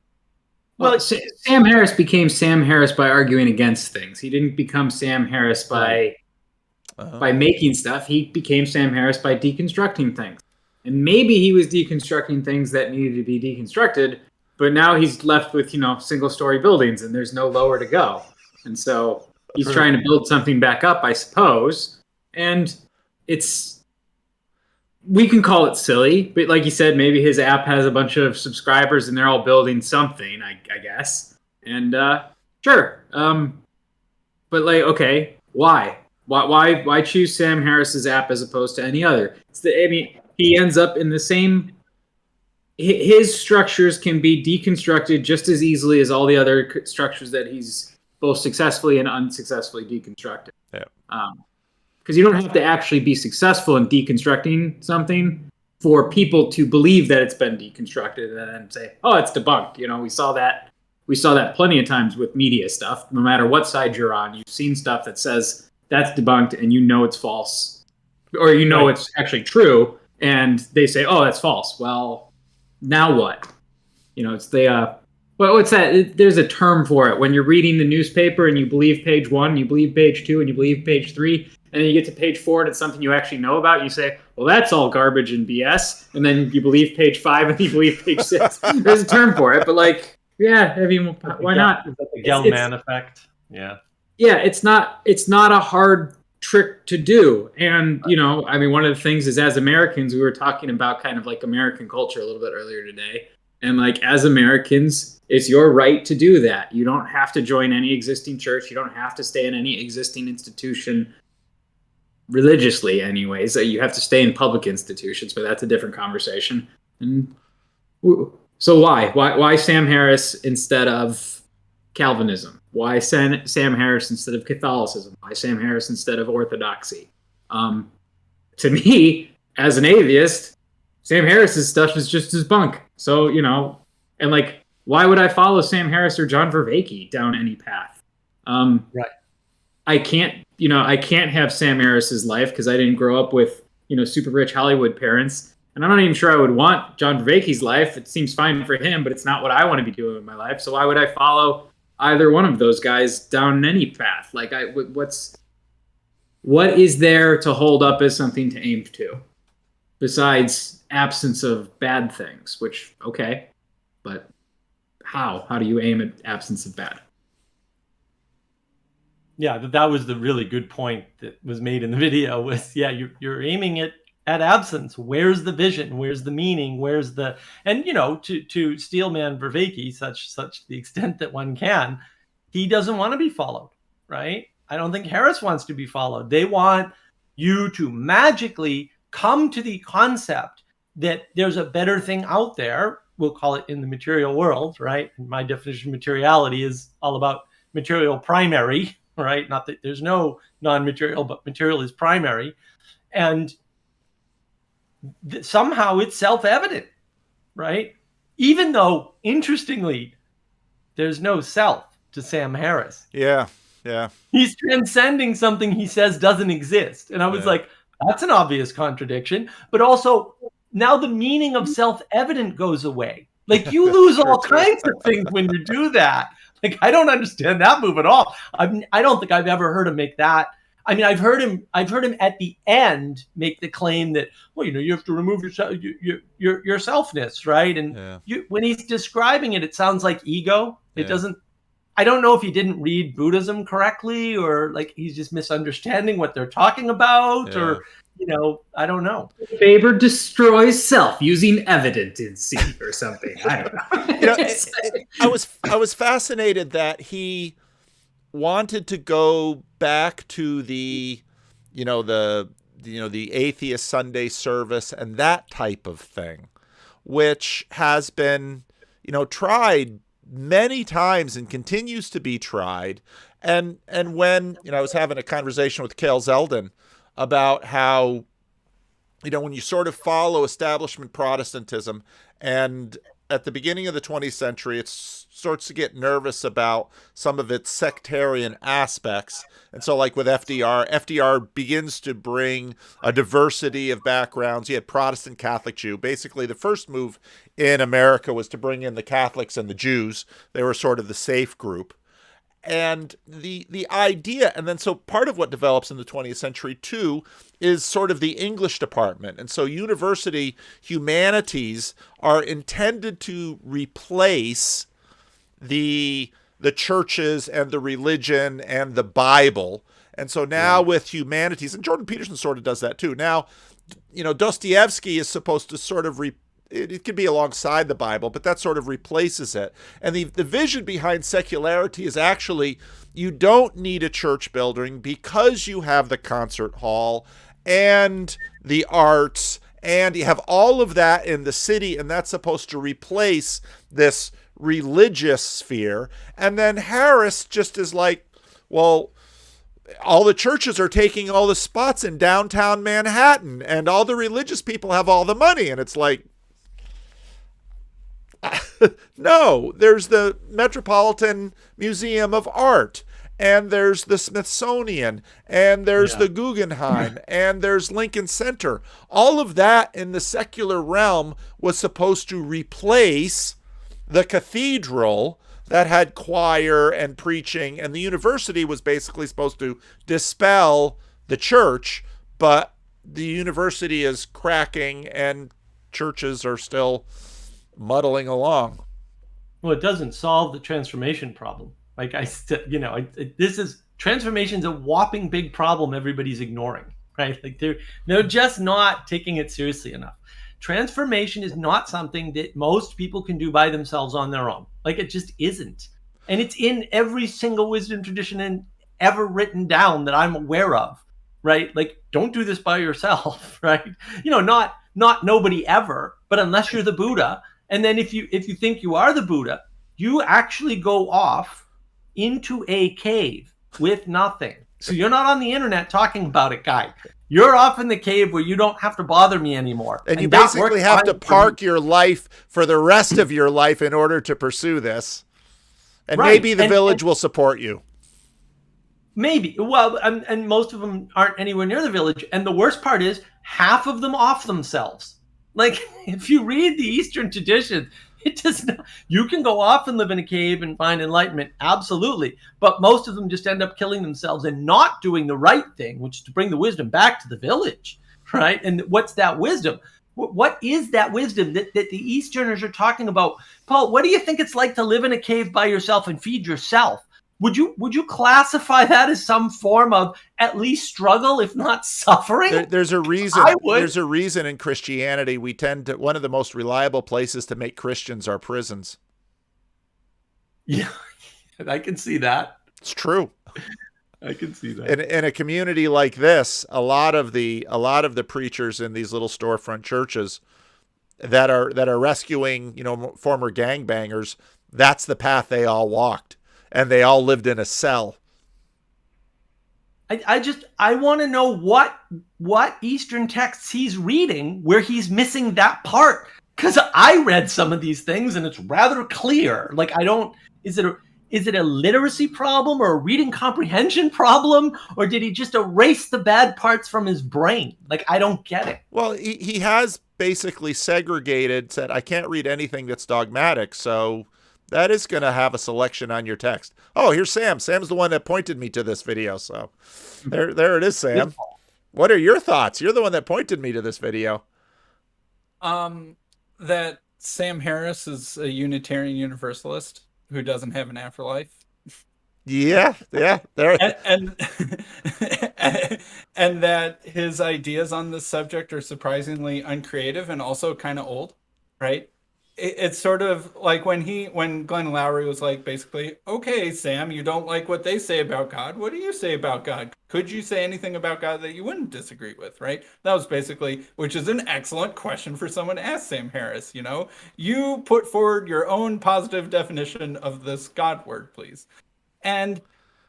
Speaker 5: Well, Sam Harris became Sam Harris by arguing against things. He didn't become Sam Harris by making stuff. He became Sam Harris by deconstructing things. And maybe he was deconstructing things that needed to be deconstructed, but now he's left with, single-story buildings and there's no lower to go. And so he's trying to build something back up, I suppose. And we can call it silly, but like you said, maybe his app has a bunch of subscribers and they're all building something, I guess. And sure. But like, okay, why? Why choose Sam Harris's app as opposed to any other? He ends up in the same. His structures can be deconstructed just as easily as all the other structures that he's both successfully and unsuccessfully deconstructed.
Speaker 1: Yeah.
Speaker 5: Because you don't have to actually be successful in deconstructing something for people to believe that it's been deconstructed and then say, "Oh, it's debunked." We saw that plenty of times with media stuff. No matter what side you're on, you've seen stuff that says that's debunked, and it's false, or it's actually true, and they say, "Oh, that's false." Well, now what? It's the what's that? There's a term for it. When you're reading the newspaper and you believe page 1, you believe page 2, and you believe page 3, and then you get to page 4 and it's something you actually know about, you say, well, that's all garbage and BS. And then you believe page 5 and you believe page 6. There's a term for it, but yeah, I mean, why not?
Speaker 4: Is that the Gell-Mann effect? Yeah.
Speaker 5: Yeah, it's not a hard trick to do. And, I mean, one of the things is, as Americans, we were talking about kind of like American culture a little bit earlier today. And as Americans, it's your right to do that. You don't have to join any existing church. You don't have to stay in any existing institution religiously anyways. You have to stay in public institutions, but that's a different conversation. And so why Sam Harris instead of Calvinism? Why Sam Harris instead of Catholicism? Why Sam Harris instead of Orthodoxy? To me, as an atheist, Sam Harris's stuff is just as bunk. So, and why would I follow Sam Harris or John Vervaeke down any path?
Speaker 4: Right.
Speaker 5: I can't have Sam Harris's life because I didn't grow up with, super rich Hollywood parents. And I'm not even sure I would want John Vervaeke's life. It seems fine for him, but it's not what I want to be doing with my life. So why would I follow either one of those guys down any path? What is there to hold up as something to aim to besides absence of bad things, which, okay, but how do you aim at absence of bad?
Speaker 4: Yeah, that was the really good point that was made in the video was, you're aiming at absence. Where's the vision? Where's the meaning? Where's the, and to Steelman Vervaeke, such the extent that one can, he doesn't want to be followed, right? I don't think Harris wants to be followed. They want you to magically come to the concept that there's a better thing out there. We'll call it in the material world, right? And my definition of materiality is all about material primary, right? Not that there's no non-material, but material is primary. And somehow it's self-evident, right? Even though, interestingly, there's no self to Sam Harris.
Speaker 1: Yeah.
Speaker 4: He's transcending something he says doesn't exist. And I was like, that's an obvious contradiction. But also, now the meaning of self-evident goes away. You lose all kinds of things when you do that. I don't understand that move at all. I don't think I've ever heard him make that. I mean, I've heard him at the end make the claim that, well, you have to remove your selfness, right? And when he's describing it, it sounds like ego. It doesn't. I don't know if he didn't read Buddhism correctly, or he's just misunderstanding what they're talking about, or I don't know.
Speaker 5: Faber destroys self using evidency or something. I don't know.
Speaker 1: I was fascinated that he wanted to go back to the atheist Sunday service and that type of thing, which has been, tried many times and continues to be tried. And when, I was having a conversation with Cale Zeldin about how, when you sort of follow establishment Protestantism, and at the beginning of the 20th century, it starts to get nervous about some of its sectarian aspects. And so with FDR begins to bring a diversity of backgrounds. You had Protestant, Catholic, Jew. Basically, the first move in America was to bring in the Catholics and the Jews. They were sort of the safe group. And the idea, and then so part of what develops in the 20th century too is sort of the English department. And so university humanities are intended to replace the churches and the religion and the Bible. And so now with humanities, and Jordan Peterson sort of does that too. Now, Dostoevsky is supposed to sort of it could be alongside the Bible, but that sort of replaces it. And the vision behind secularity is actually you don't need a church building because you have the concert hall and the arts, and you have all of that in the city, and that's supposed to replace this religious sphere. And then Harris just is well, all the churches are taking all the spots in downtown Manhattan, and all the religious people have all the money. And it's no, there's the Metropolitan Museum of Art, and there's the Smithsonian, and there's
Speaker 4: Yeah.
Speaker 1: the Guggenheim, and there's Lincoln Center. All of that in the secular realm was supposed to replace the cathedral that had choir and preaching, and the university was basically supposed to dispel the church, but the university is cracking and churches are still muddling along.
Speaker 4: Well, it doesn't solve the transformation problem. Like this is transformation's a whopping big problem everybody's ignoring, right? Like they're just not taking it seriously enough. Transformation is not something that most people can do by themselves on their own. Like it just isn't. And it's in every single wisdom tradition ever written down that I'm aware of, right? Like don't do this by yourself, right? Not nobody ever, but unless you're the Buddha. And then if you think you are the Buddha, you actually go off into a cave with nothing. So you're not on the internet talking about it, guy. You're off in the cave where you don't have to bother me anymore.
Speaker 1: And you basically have to park your life for the rest of your life in order to pursue this. And
Speaker 4: right.
Speaker 1: Maybe the village will support you.
Speaker 4: Maybe. Well, and most of them aren't anywhere near the village. And the worst part is half of them off themselves. Like if you read the Eastern tradition, it does not. You can go off and live in a cave and find enlightenment, absolutely. But most of them just end up killing themselves and not doing the right thing, which is to bring the wisdom back to the village, right? And what's that wisdom? What is that wisdom that the Easterners are talking about? Paul, what do you think it's like to live in a cave by yourself and feed yourself? Would you classify that as some form of at least struggle, if not suffering?
Speaker 1: There's a reason.
Speaker 4: I would.
Speaker 1: There's a reason in Christianity we tend to, one of the most reliable places to make Christians are prisons.
Speaker 4: Yeah, I can see that.
Speaker 1: It's true.
Speaker 4: I can see that.
Speaker 1: In a community like this, a lot of the preachers in these little storefront churches that are rescuing, former gangbangers, that's the path they all walked. And they all lived in a cell.
Speaker 4: I want to know what Eastern texts he's reading where he's missing that part. Because I read some of these things and it's rather clear. Like is it a literacy problem or a reading comprehension problem? Or did he just erase the bad parts from his brain? Like, I don't get it.
Speaker 1: Well, he has basically said, I can't read anything that's dogmatic, so that is going to have a selection on your text. Oh, here's Sam. Sam's the one that pointed me to this video. So there it is, Sam. What are your thoughts? You're the one that pointed me to this video.
Speaker 6: That Sam Harris is a Unitarian Universalist who doesn't have an afterlife.
Speaker 1: Yeah. There.
Speaker 6: And and that his ideas on this subject are surprisingly uncreative and also kind of old, right? It's sort of like when Glenn Loury was like, basically, okay, Sam, you don't like what they say about God. What do you say about God? Could you say anything about God that you wouldn't disagree with, right? That was basically, which is an excellent question for someone to ask Sam Harris, You put forward your own positive definition of this God word, please. And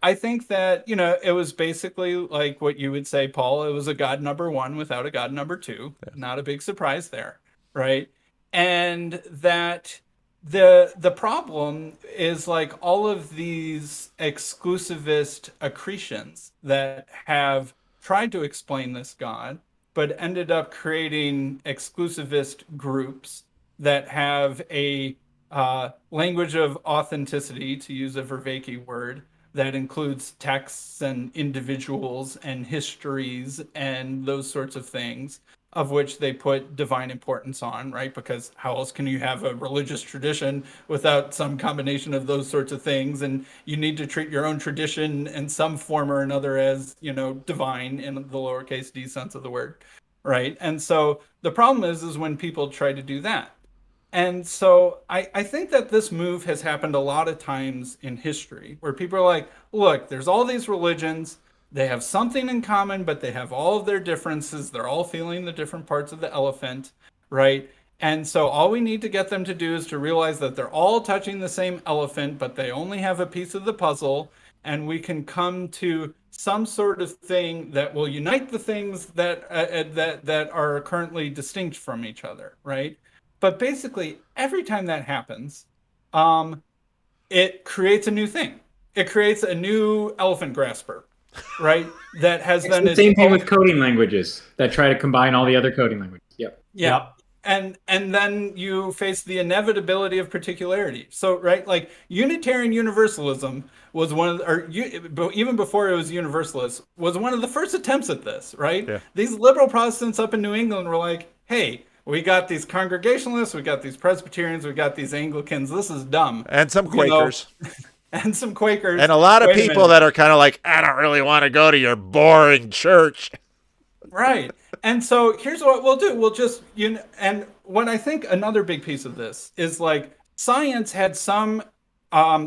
Speaker 6: I think that, it was basically like what you would say, Paul. It was a God number one without a God number two. Yeah. Not a big surprise there, right? And that the problem is like all of these exclusivist accretions that have tried to explain this God, but ended up creating exclusivist groups that have a language of authenticity, to use a Vervaeke word, that includes texts and individuals and histories and those sorts of things, of which they put divine importance on, right? Because how else can you have a religious tradition without some combination of those sorts of things? And you need to treat your own tradition in some form or another as, divine in the lowercase d sense of the word, right? And so the problem is when people try to do that. And so I think that this move has happened a lot of times in history where people are like, look, there's all these religions. They have something in common, but they have all of their differences. They're all feeling the different parts of the elephant, right? And so all we need to get them to do is to realize that they're all touching the same elephant, but they only have a piece of the puzzle, and we can come to some sort of thing that will unite the things that are currently distinct from each other, right? But basically, every time that happens, it creates a new thing. it creates a new elephant grasper, right? That has
Speaker 5: It's
Speaker 6: then
Speaker 5: the same thing with coding languages that try to combine all the other coding languages. Yep.
Speaker 6: yeah.
Speaker 4: Yep.
Speaker 6: And then you face the inevitability of particularity. So, right, like Unitarian Universalism was one of the, even before it was Universalist, was one of the first attempts at this, right?
Speaker 1: Yeah.
Speaker 6: These liberal Protestants up in New England were like, hey, we got these Congregationalists, we got these Presbyterians, we got these Anglicans. This is dumb.
Speaker 1: And some Quakers.
Speaker 6: And some Quakers.
Speaker 1: And a lot of
Speaker 6: Wait a
Speaker 1: people
Speaker 6: minute.
Speaker 1: that are kind of like, I don't really want to go to your boring church.
Speaker 6: Right. And so here's what we'll do. We'll just, and what I think another big piece of this is like science had some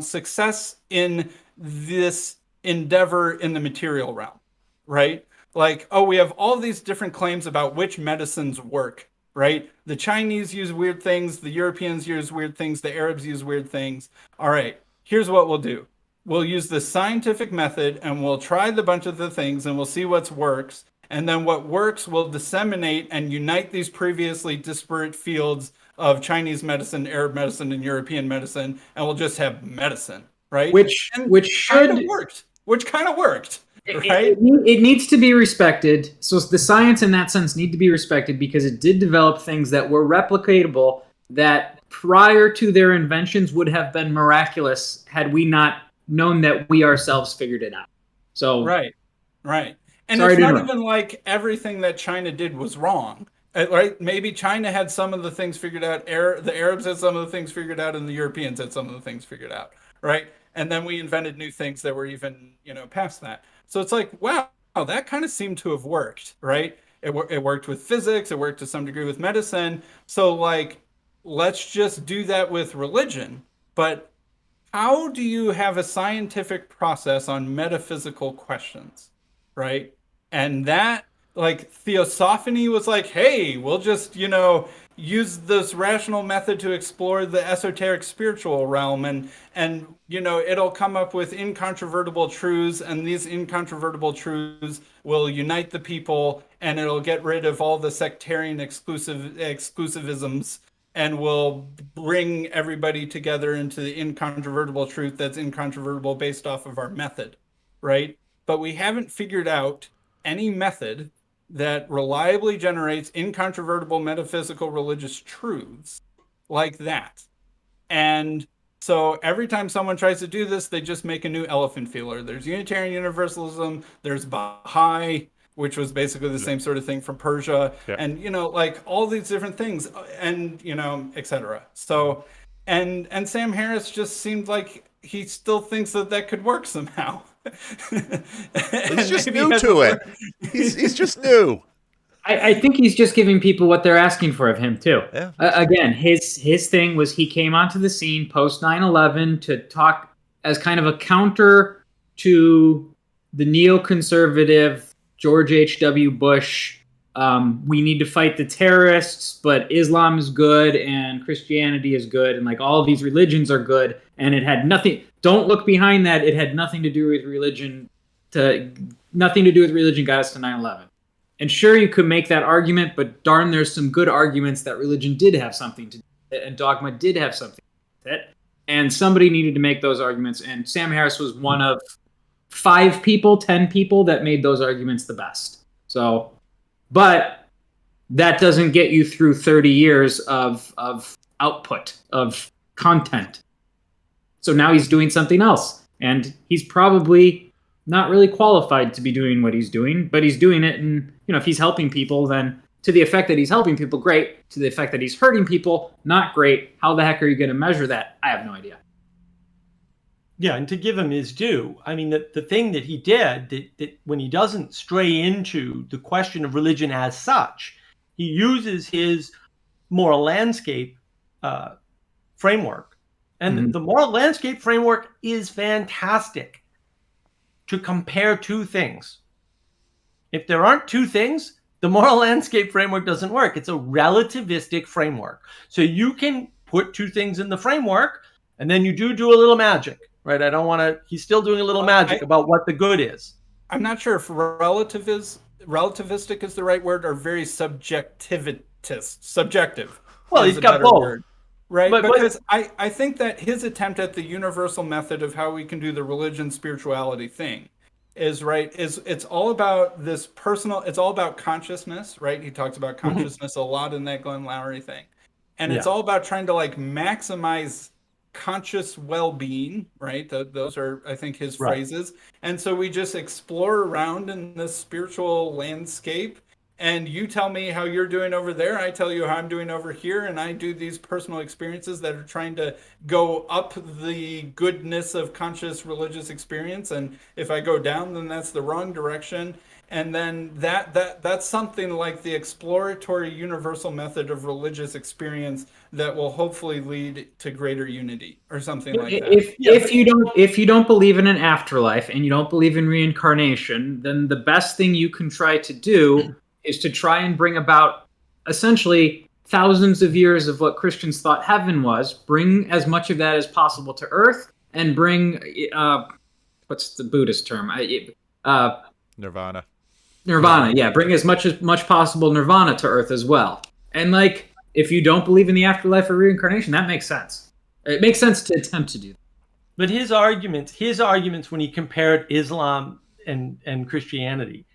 Speaker 6: success in this endeavor in the material realm, right? Like, oh, we have all these different claims about which medicines work, right? The Chinese use weird things, the Europeans use weird things, the Arabs use weird things. All right, here's what we'll do. We'll use the scientific method and we'll try the bunch of the things and we'll see what works. And then what works will disseminate and unite these previously disparate fields of Chinese medicine, Arab medicine, and European medicine, and we'll just have medicine, right?
Speaker 5: Which
Speaker 6: kind
Speaker 5: should
Speaker 6: of worked. Which kind of worked, right?
Speaker 5: It needs to be respected. So the science in that sense need to be respected because it did develop things that were replicatable that prior to their inventions would have been miraculous had we not known that we ourselves figured it out. So
Speaker 6: right. And
Speaker 5: Sorry
Speaker 6: it's
Speaker 5: to
Speaker 6: not
Speaker 5: interrupt.
Speaker 6: even like everything that China did was wrong, right? Maybe China had some of the things figured out. The Arabs had some of the things figured out, and the Europeans had some of the things figured out, right? And then we invented new things that were even, past that. So it's like, wow, that kind of seemed to have worked, right? It worked with physics. It worked to some degree with medicine. So like, let's just do that with religion. But how do you have a scientific process on metaphysical questions, right? And that, like, Theosophany was like, hey, we'll just, use this rational method to explore the esoteric spiritual realm, and it'll come up with incontrovertible truths, and these incontrovertible truths will unite the people, and it'll get rid of all the sectarian exclusivisms, and will bring everybody together into the incontrovertible truth that's incontrovertible based off of our method, right? But we haven't figured out any method that reliably generates incontrovertible metaphysical religious truths like that. And so every time someone tries to do this, they just make a new elephant feeler. There's Unitarian Universalism, there's Baha'i, which was basically the same sort of thing from Persia, and like all these different things, and etc. So and Sam Harris just seemed like he still thinks that could work somehow.
Speaker 1: He's just new to it. He's just new.
Speaker 5: I think he's just giving people what they're asking for of him too.
Speaker 1: Yeah.
Speaker 5: Again, his thing was he came onto the scene post 9/11 to talk as kind of a counter to the neoconservative George H.W. Bush. We need to fight the terrorists, but Islam is good and Christianity is good, and like all of these religions are good. And it had nothing. Don't look behind that. It had nothing to do with religion. Nothing to do with religion got us to 9/11. And sure, you could make that argument, but darn, there's some good arguments that religion did have something to do with it, and dogma did have something to do with it. And somebody needed to make those arguments. And Sam Harris was one of 5 people, 10 people that made those arguments the best. So, but that doesn't get you through 30 years of output, of content. So now he's doing something else. And he's probably not really qualified to be doing what he's doing, but he's doing it. And, if he's helping people, then to the effect that he's helping people, great. To the effect that he's hurting people, not great. How the heck are you going to measure that? I have no idea.
Speaker 4: Yeah, and to give him his due, I mean, the thing that he did, that when he doesn't stray into the question of religion as such, he uses his moral landscape framework. And the moral landscape framework is fantastic to compare two things. If there aren't two things, the moral landscape framework doesn't work. It's a relativistic framework. So you can put two things in the framework, and then you do a little magic, right? I don't want to, he's still doing a little magic about what the good is.
Speaker 6: I'm not sure if relativistic is the right word, or very subjective.
Speaker 4: Well, he's got both.
Speaker 6: Word. Right,
Speaker 4: But
Speaker 6: because I think that his attempt at the universal method of how we can do the religion spirituality thing is right, is it's all about this personal, it's all about consciousness, right? He talks about consciousness a lot in that Glenn Loury thing. And it's
Speaker 4: Yeah.
Speaker 6: all about trying to like maximize conscious well-being, right? Those are, I think, his
Speaker 4: Right.
Speaker 6: phrases. And so we just explore around in this spiritual landscape, and you tell me how you're doing over there, I tell you how I'm doing over here, and I do these personal experiences that are trying to go up the goodness of conscious religious experience, and if I go down, then that's the wrong direction. And then that's something like the exploratory universal method of religious experience that will hopefully lead to greater unity or something like that.
Speaker 5: If you don't believe in an afterlife and you don't believe in reincarnation, then the best thing you can try to do is to try and bring about essentially thousands of years of what Christians thought heaven was, bring as much of that as possible to earth, and bring what's the Buddhist term?
Speaker 1: Nirvana.
Speaker 5: Nirvana, yeah, bring as much possible nirvana to earth as well. And like, if you don't believe in the afterlife or reincarnation, that makes sense. It makes sense to attempt to do that.
Speaker 4: But his arguments when he compared Islam and Christianity,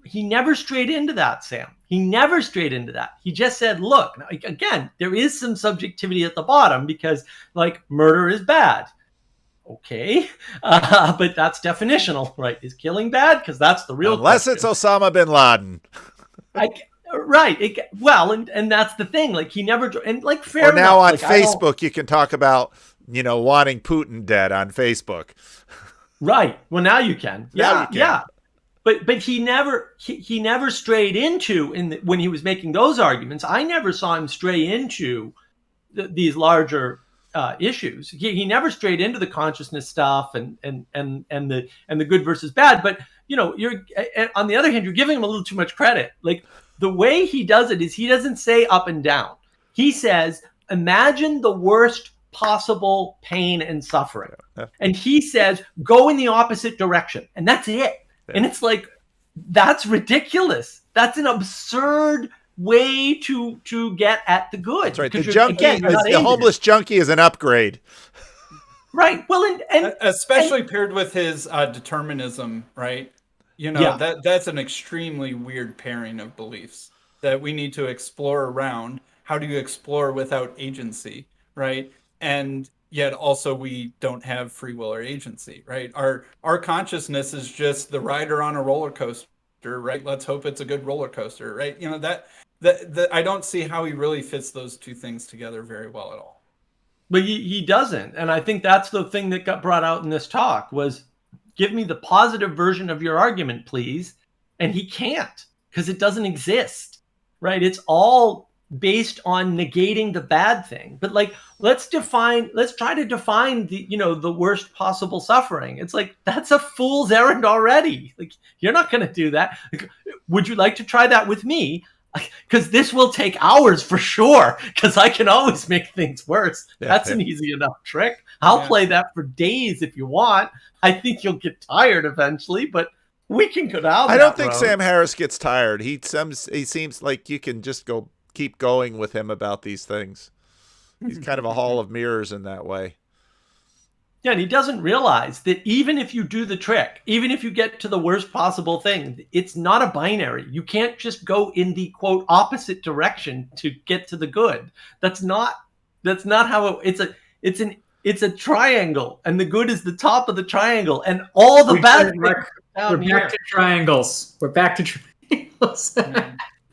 Speaker 4: he never strayed into that, Sam. He never strayed into that. He just said, look, again, there is some subjectivity at the bottom because like murder is bad. Okay, but that's definitional, right? Is killing bad? Because that's the real
Speaker 1: Unless
Speaker 4: question.
Speaker 1: it's Osama bin Laden.
Speaker 4: Right. And that's the thing. Like he never, and like fair
Speaker 1: Or now
Speaker 4: enough,
Speaker 1: on
Speaker 4: like,
Speaker 1: Facebook, you can talk about, wanting Putin dead on Facebook.
Speaker 4: Right. Well, now you can.
Speaker 1: Now you can.
Speaker 4: Yeah. But he never strayed into when he was making those arguments. I never saw him stray into these larger issues. He never strayed into the consciousness stuff and the good versus bad. But you're on the other hand, you're giving him a little too much credit. Like the way he does it is he doesn't say up and down. He says, imagine the worst possible pain and suffering, and he says, go in the opposite direction, and that's it. Yeah. And it's like, that's ridiculous. That's an absurd way to get at the good.
Speaker 1: That's right. The homeless junkie is an upgrade.
Speaker 4: Right. Well, and
Speaker 6: especially paired with his determinism, right? That's an extremely weird pairing of beliefs that we need to explore around. How do you explore without agency, right? And yet also we don't have free will or agency, right? Our consciousness is just the rider on a roller coaster, right? Let's hope it's a good roller coaster, right? That I don't see how he really fits those two things together very well at all.
Speaker 4: But he doesn't. And I think that's the thing that got brought out in this talk was, give me the positive version of your argument, please. And he can't, because it doesn't exist, right? It's all based on negating the bad thing. But like, let's try to define the worst possible suffering. It's like, that's a fool's errand already. Like, you're not going to do that. Like, would you like to try that with me? Because this will take hours for sure, because I can always make things worse. That's an easy enough trick. I'll play that for days if you want. I think you'll get tired eventually, but we can go down
Speaker 1: I don't think
Speaker 4: road.
Speaker 1: Sam Harris gets tired. He seems like you can just keep going with him about these things. He's kind of a hall of mirrors in that way.
Speaker 4: Yeah, and he doesn't realize that even if you do the trick, even if you get to the worst possible thing, it's not a binary. You can't just go in the quote opposite direction to get to the good. That's not how it's a triangle, and the good is the top of the triangle, and all the bad things
Speaker 5: we're back to triangles. We're back to triangles.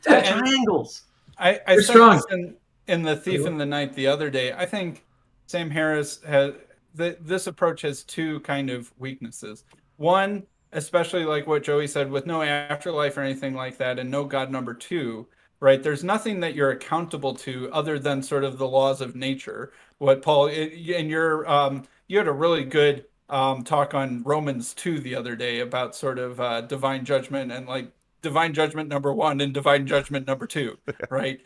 Speaker 4: Triangles.
Speaker 6: I said this in The Thief in the Night the other day. I think Sam Harris has this approach has two kind of weaknesses. One, especially like what Joey said, with no afterlife or anything like that, and no God number two, right? There's nothing that you're accountable to other than sort of the laws of nature. What Paul and you had a really good talk on Romans 2 the other day about sort of divine judgment and like divine judgment number one and divine judgment number two, right?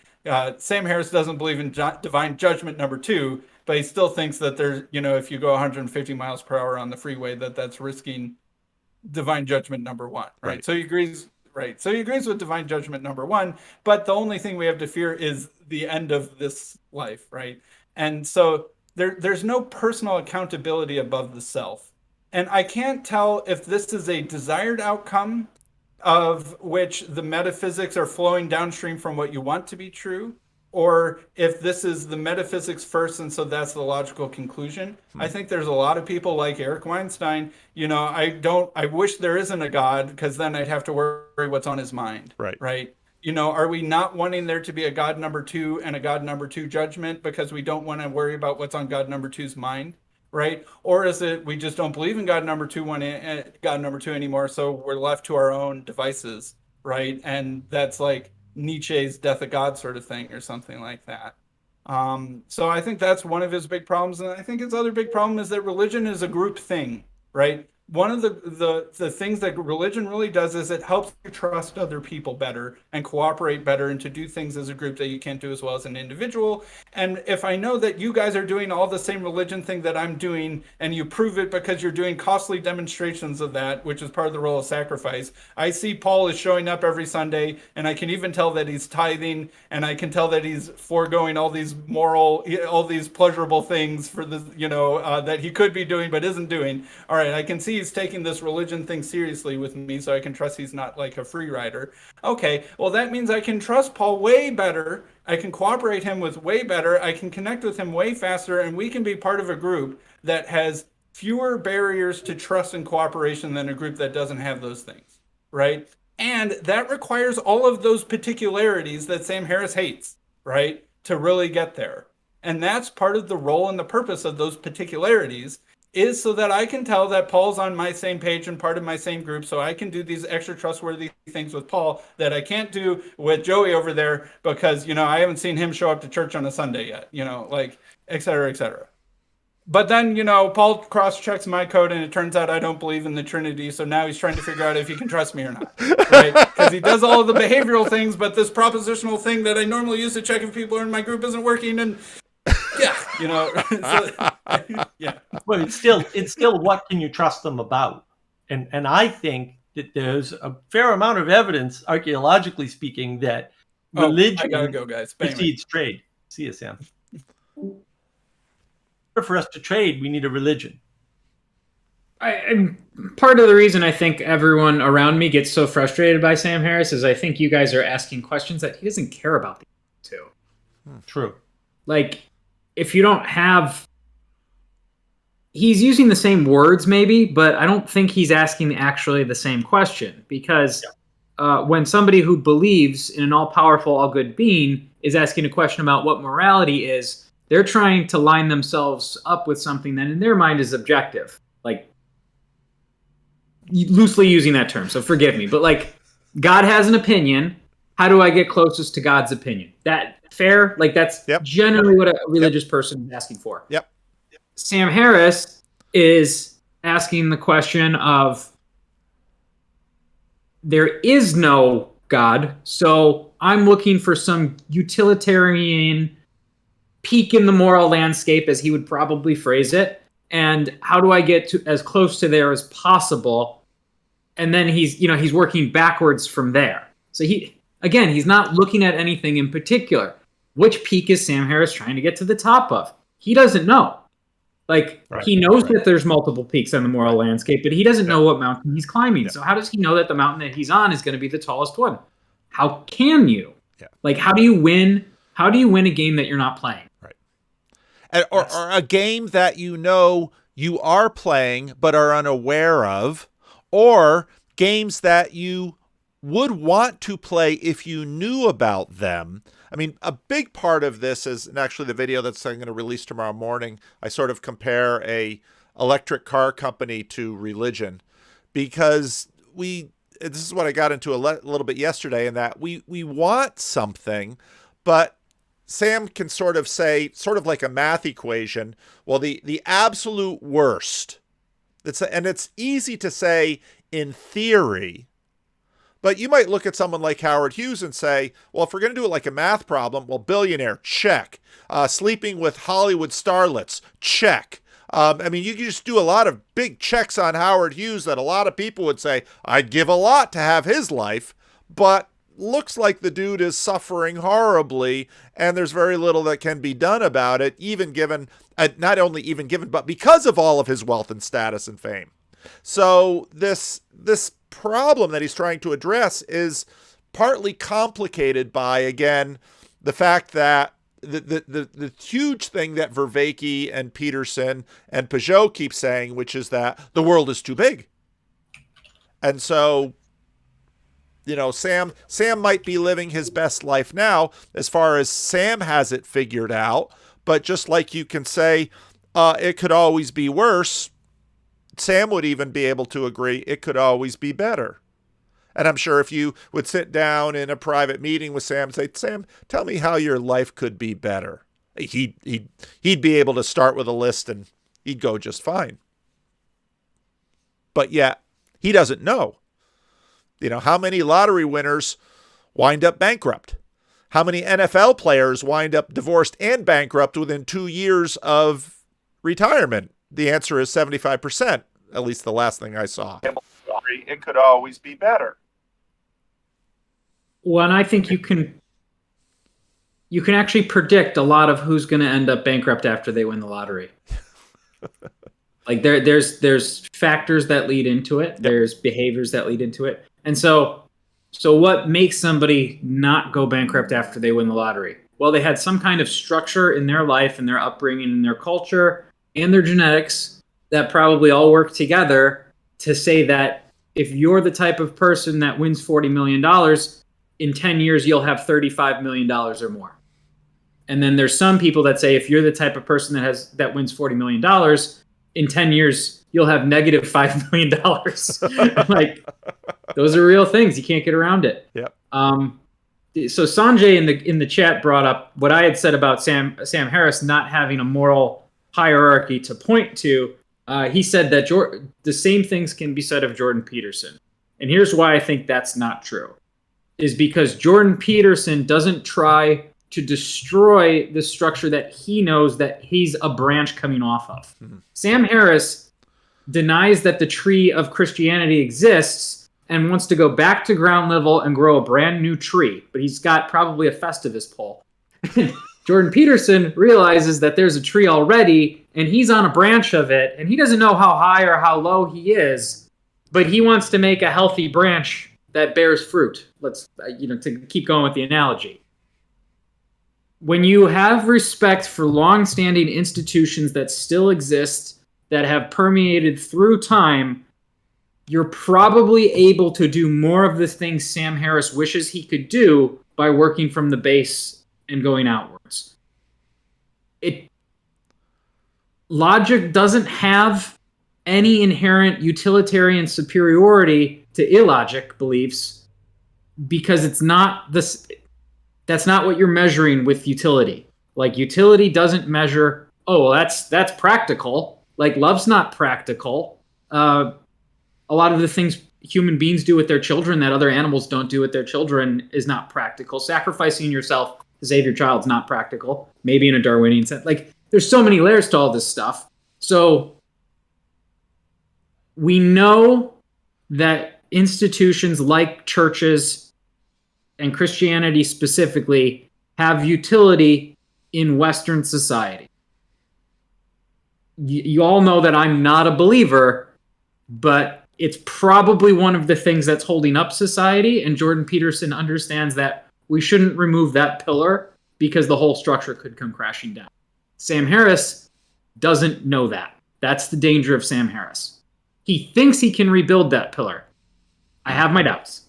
Speaker 6: Sam Harris doesn't believe in divine judgment number two, but he still thinks that there's, if you go 150 miles per hour on the freeway, that's risking divine judgment number one, right? So he agrees, right? So he agrees with divine judgment number one, but the only thing we have to fear is the end of this life, right? And so there's no personal accountability above the self. And I can't tell if this is a desired outcome of which the metaphysics are flowing downstream from what you want to be true, or if this is the metaphysics first, and so that's the logical conclusion. I think there's a lot of people like Eric Weinstein, I wish there isn't a God, because then I'd have to worry what's on his mind. Right. Are we not wanting there to be a God number 2 and a God number 2 judgment because we don't want to worry about what's on God number 2's mind? Right? Or is it we just don't believe in God number 2 anymore, so we're left to our own devices, right? And that's like Nietzsche's Death of God sort of thing or something like that. So I think that's one of his big problems. And I think his other big problem is that religion is a group thing, right? One of the things that religion really does is it helps you trust other people better and cooperate better and to do things as a group that you can't do as well as an individual. And if I know that you guys are doing all the same religion thing that I'm doing, and you prove it because you're doing costly demonstrations of that, which is part of the role of sacrifice. I see Paul is showing up every Sunday, and I can even tell that he's tithing, and I can tell that he's foregoing all these pleasurable things for the, that he could be doing but isn't doing. All right, I can see he's taking this religion thing seriously with me, so I can trust he's not like a free rider. Okay, well, that means I can trust Paul way better. I can cooperate him with way better. I can connect with him way faster, and we can be part of a group that has fewer barriers to trust and cooperation than a group that doesn't have those things, right? And that requires all of those particularities that Sam Harris hates, right, to really get there. And that's part of the role and the purpose of those particularities, is so that I can tell that Paul's on my same page and part of my same group, so I can do these extra trustworthy things with Paul that I can't do with Joey over there because, I haven't seen him show up to church on a Sunday yet, et cetera, et cetera. But then, Paul cross-checks my code, and it turns out I don't believe in the Trinity, so now he's trying to figure out if he can trust me or not, right? Because he does all of the behavioral things, but this propositional thing that I normally use to check if people are in my group isn't working, and yeah.
Speaker 4: But it's still what can you trust them about? And I think that there's a fair amount of evidence, archaeologically speaking, that religion
Speaker 6: I gotta go, guys.
Speaker 4: precedes trade. See you, Sam. For us to trade, we need a religion.
Speaker 5: And part of the reason I think everyone around me gets so frustrated by Sam Harris is I think you guys are asking questions that he doesn't care about the answer to.
Speaker 4: True.
Speaker 5: Like, if you don't have... He's using the same words, maybe, but I don't think he's asking actually the same question. Because when somebody who believes in an all-powerful, all-good being is asking a question about what morality is, they're trying to line themselves up with something that in their mind is objective. Like, loosely using that term, so forgive me. But, like, God has an opinion. How do I get closest to God's opinion? That fair? Like, that's generally what a religious person is asking for.
Speaker 1: Yep.
Speaker 5: Sam Harris is asking the question of, there is no God, so I'm looking for some utilitarian peak in the moral landscape, as he would probably phrase it, and how do I get to as close to there as possible? And then he's working backwards from there. So he's not looking at anything in particular. Which peak is Sam Harris trying to get to the top of? He doesn't know. He knows that there's multiple peaks on the moral landscape, but he doesn't know what mountain he's climbing. So how does he know that the mountain that he's on is going to be the tallest one? How can you? Yeah. How do you win? How do you win a game that you're not playing?
Speaker 1: Right. Or a game that you are playing but are unaware of, or games that you would want to play if you knew about them. I mean, a big part of this is, and actually the video that's I'm going to release tomorrow morning, I sort of compare a electric car company to religion, because this is what I got into a little bit yesterday, in that we want something, but Sam can sort of say, sort of like a math equation, well, the absolute worst. It's easy to say in theory, but you might look at someone like Howard Hughes and say, well, if we're going to do it like a math problem, well, billionaire, check. Sleeping with Hollywood starlets, check. I mean, you can just do a lot of big checks on Howard Hughes that a lot of people would say, I'd give a lot to have his life, but looks like the dude is suffering horribly, and there's very little that can be done about it, even given, not only even given, but because of all of his wealth and status and fame. So this problem that he's trying to address is partly complicated by, again, the fact that the huge thing that Vervaeke and Peterson and Peugeot keep saying, which is that the world is too big. And so, you know, Sam might be living his best life now as far as Sam has it figured out. But just like you can say, it could always be worse, Sam would even be able to agree it could always be better. And I'm sure if you would sit down in a private meeting with Sam and say, Sam, tell me how your life could be better, he'd be able to start with a list and he'd go just fine. But yet, he doesn't know. You know, how many lottery winners wind up bankrupt? How many NFL players wind up divorced and bankrupt within 2 years of retirement? The answer is 75%, at least the last thing I saw. It could always be better.
Speaker 5: Well, and I think you can actually predict a lot of who's going to end up bankrupt after they win the lottery. Like there's factors that lead into it. Yep. There's behaviors that lead into it. And so what makes somebody not go bankrupt after they win the lottery? Well, they had some kind of structure in their life and their upbringing and their culture and their genetics that probably all work together to say that if you're the type of person that wins $40 million, in 10 years, you'll have $35 million or more. And then there's some people that say if you're the type of person that wins $40 million, in 10 years, you'll have negative $5 million. Like, those are real things. You can't get around it.
Speaker 1: Yep.
Speaker 5: So Sanjay in the chat brought up what I had said about Sam Harris not having a moral hierarchy to point to. He said that the same things can be said of Jordan Peterson. And here's why I think that's not true. Is because Jordan Peterson doesn't try to destroy the structure that he knows that he's a branch coming off of. Mm-hmm. Sam Harris denies that the tree of Christianity exists and wants to go back to ground level and grow a brand new tree. But he's got probably a Festivus pole. Jordan Peterson realizes that there's a tree already and he's on a branch of it and he doesn't know how high or how low he is, but he wants to make a healthy branch that bears fruit. Let's, to keep going with the analogy. When you have respect for long-standing institutions that still exist, that have permeated through time, you're probably able to do more of the things Sam Harris wishes he could do by working from the base and going outwards. Logic doesn't have any inherent utilitarian superiority to illogic beliefs because it's not this. That's not what you're measuring with utility. Like, utility doesn't measure, oh, well, that's practical. Like, love's not practical. A lot of the things human beings do with their children that other animals don't do with their children is not practical. Sacrificing yourself to save your child's not practical. Maybe in a Darwinian sense. Like, there's so many layers to all this stuff. So we know that institutions like churches and Christianity specifically have utility in Western society. You all know that I'm not a believer, but it's probably one of the things that's holding up society, and Jordan Peterson understands that we shouldn't remove that pillar because the whole structure could come crashing down. Sam Harris doesn't know that. That's the danger of Sam Harris. He thinks he can rebuild that pillar. I have my doubts.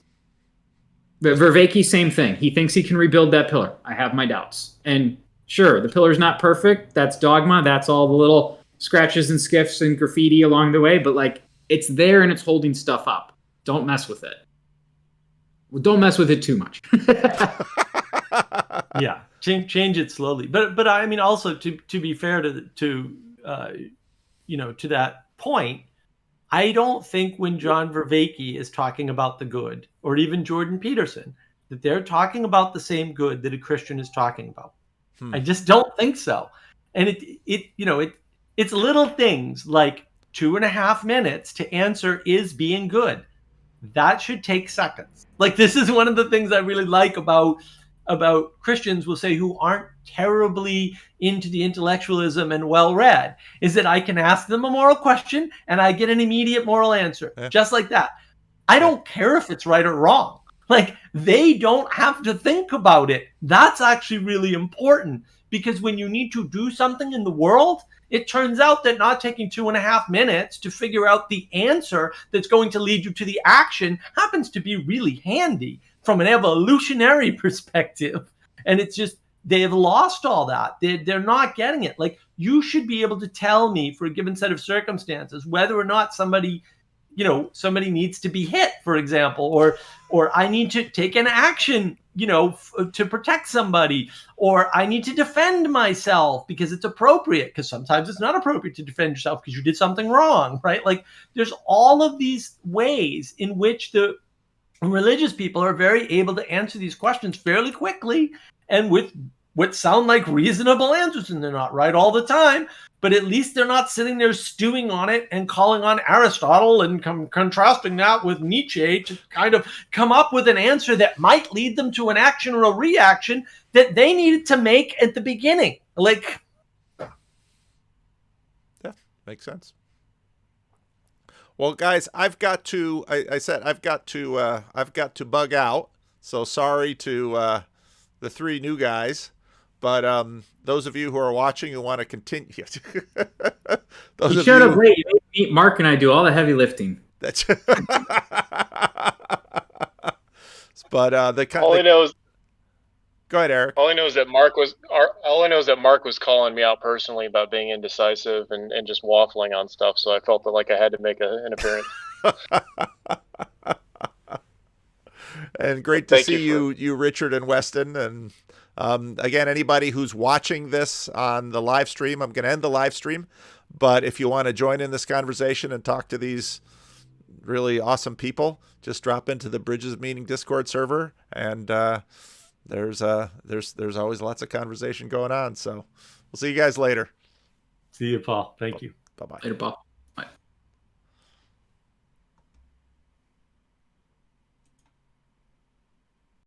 Speaker 5: Vervaeke, same thing. He thinks he can rebuild that pillar. I have my doubts. And sure, the pillar's not perfect. That's dogma. That's all the little scratches and skiffs and graffiti along the way. But, like, it's there and it's holding stuff up. Don't mess with it. Well, don't mess with it too much.
Speaker 4: Yeah, change it slowly. But I mean, also to be fair to that point, I don't think when John Vervaeke is talking about the good, or even Jordan Peterson, that they're talking about the same good that a Christian is talking about. I just don't think so. And it's little things like 2.5 minutes to answer is being good. that should take seconds. Like, this is one of the things I really like about Christians, will say, who aren't terribly into the intellectualism and well-read, is that I can ask them a moral question and I get an immediate moral answer, just like that. I don't care if it's right or wrong. Like, they don't have to think about it. That's actually really important, because when you need to do something in the world, it turns out that not taking 2.5 minutes to figure out the answer that's going to lead you to the action happens to be really handy from an evolutionary perspective. And it's just, they've lost all that. They're not getting it. Like, you should be able to tell me, for a given set of circumstances, whether or not somebody needs to be hit, for example, or I need to take an action, to protect somebody, or I need to defend myself because it's appropriate, because sometimes it's not appropriate to defend yourself because you did something wrong, right? Like, there's all of these ways in which the religious people are very able to answer these questions fairly quickly and with what sound like reasonable answers, and they're not right all the time, but at least they're not sitting there stewing on it and calling on Aristotle and contrasting that with Nietzsche to kind of come up with an answer that might lead them to an action or a reaction that they needed to make at the beginning. Like,
Speaker 1: yeah, makes sense. Well, guys, I've got to bug out. So sorry to the three new guys. But those of you who are watching who want to continue,
Speaker 5: you showed up late. You made Mark and I do all the heavy lifting.
Speaker 1: That's but
Speaker 7: all I know is.
Speaker 1: Go ahead, Eric.
Speaker 7: All I know is that Mark was calling me out personally about being indecisive and just waffling on stuff. So I felt like I had to make an appearance.
Speaker 1: And great to see you, Richard and Weston. And again, anybody who's watching this on the live stream, I'm going to end the live stream. But if you want to join in this conversation and talk to these really awesome people, just drop into the Bridges of Meaning Discord server, and there's always lots of conversation going on. So we'll see you guys later.
Speaker 4: See you, Paul. Thank you.
Speaker 1: Bye-bye.
Speaker 5: Later, Paul.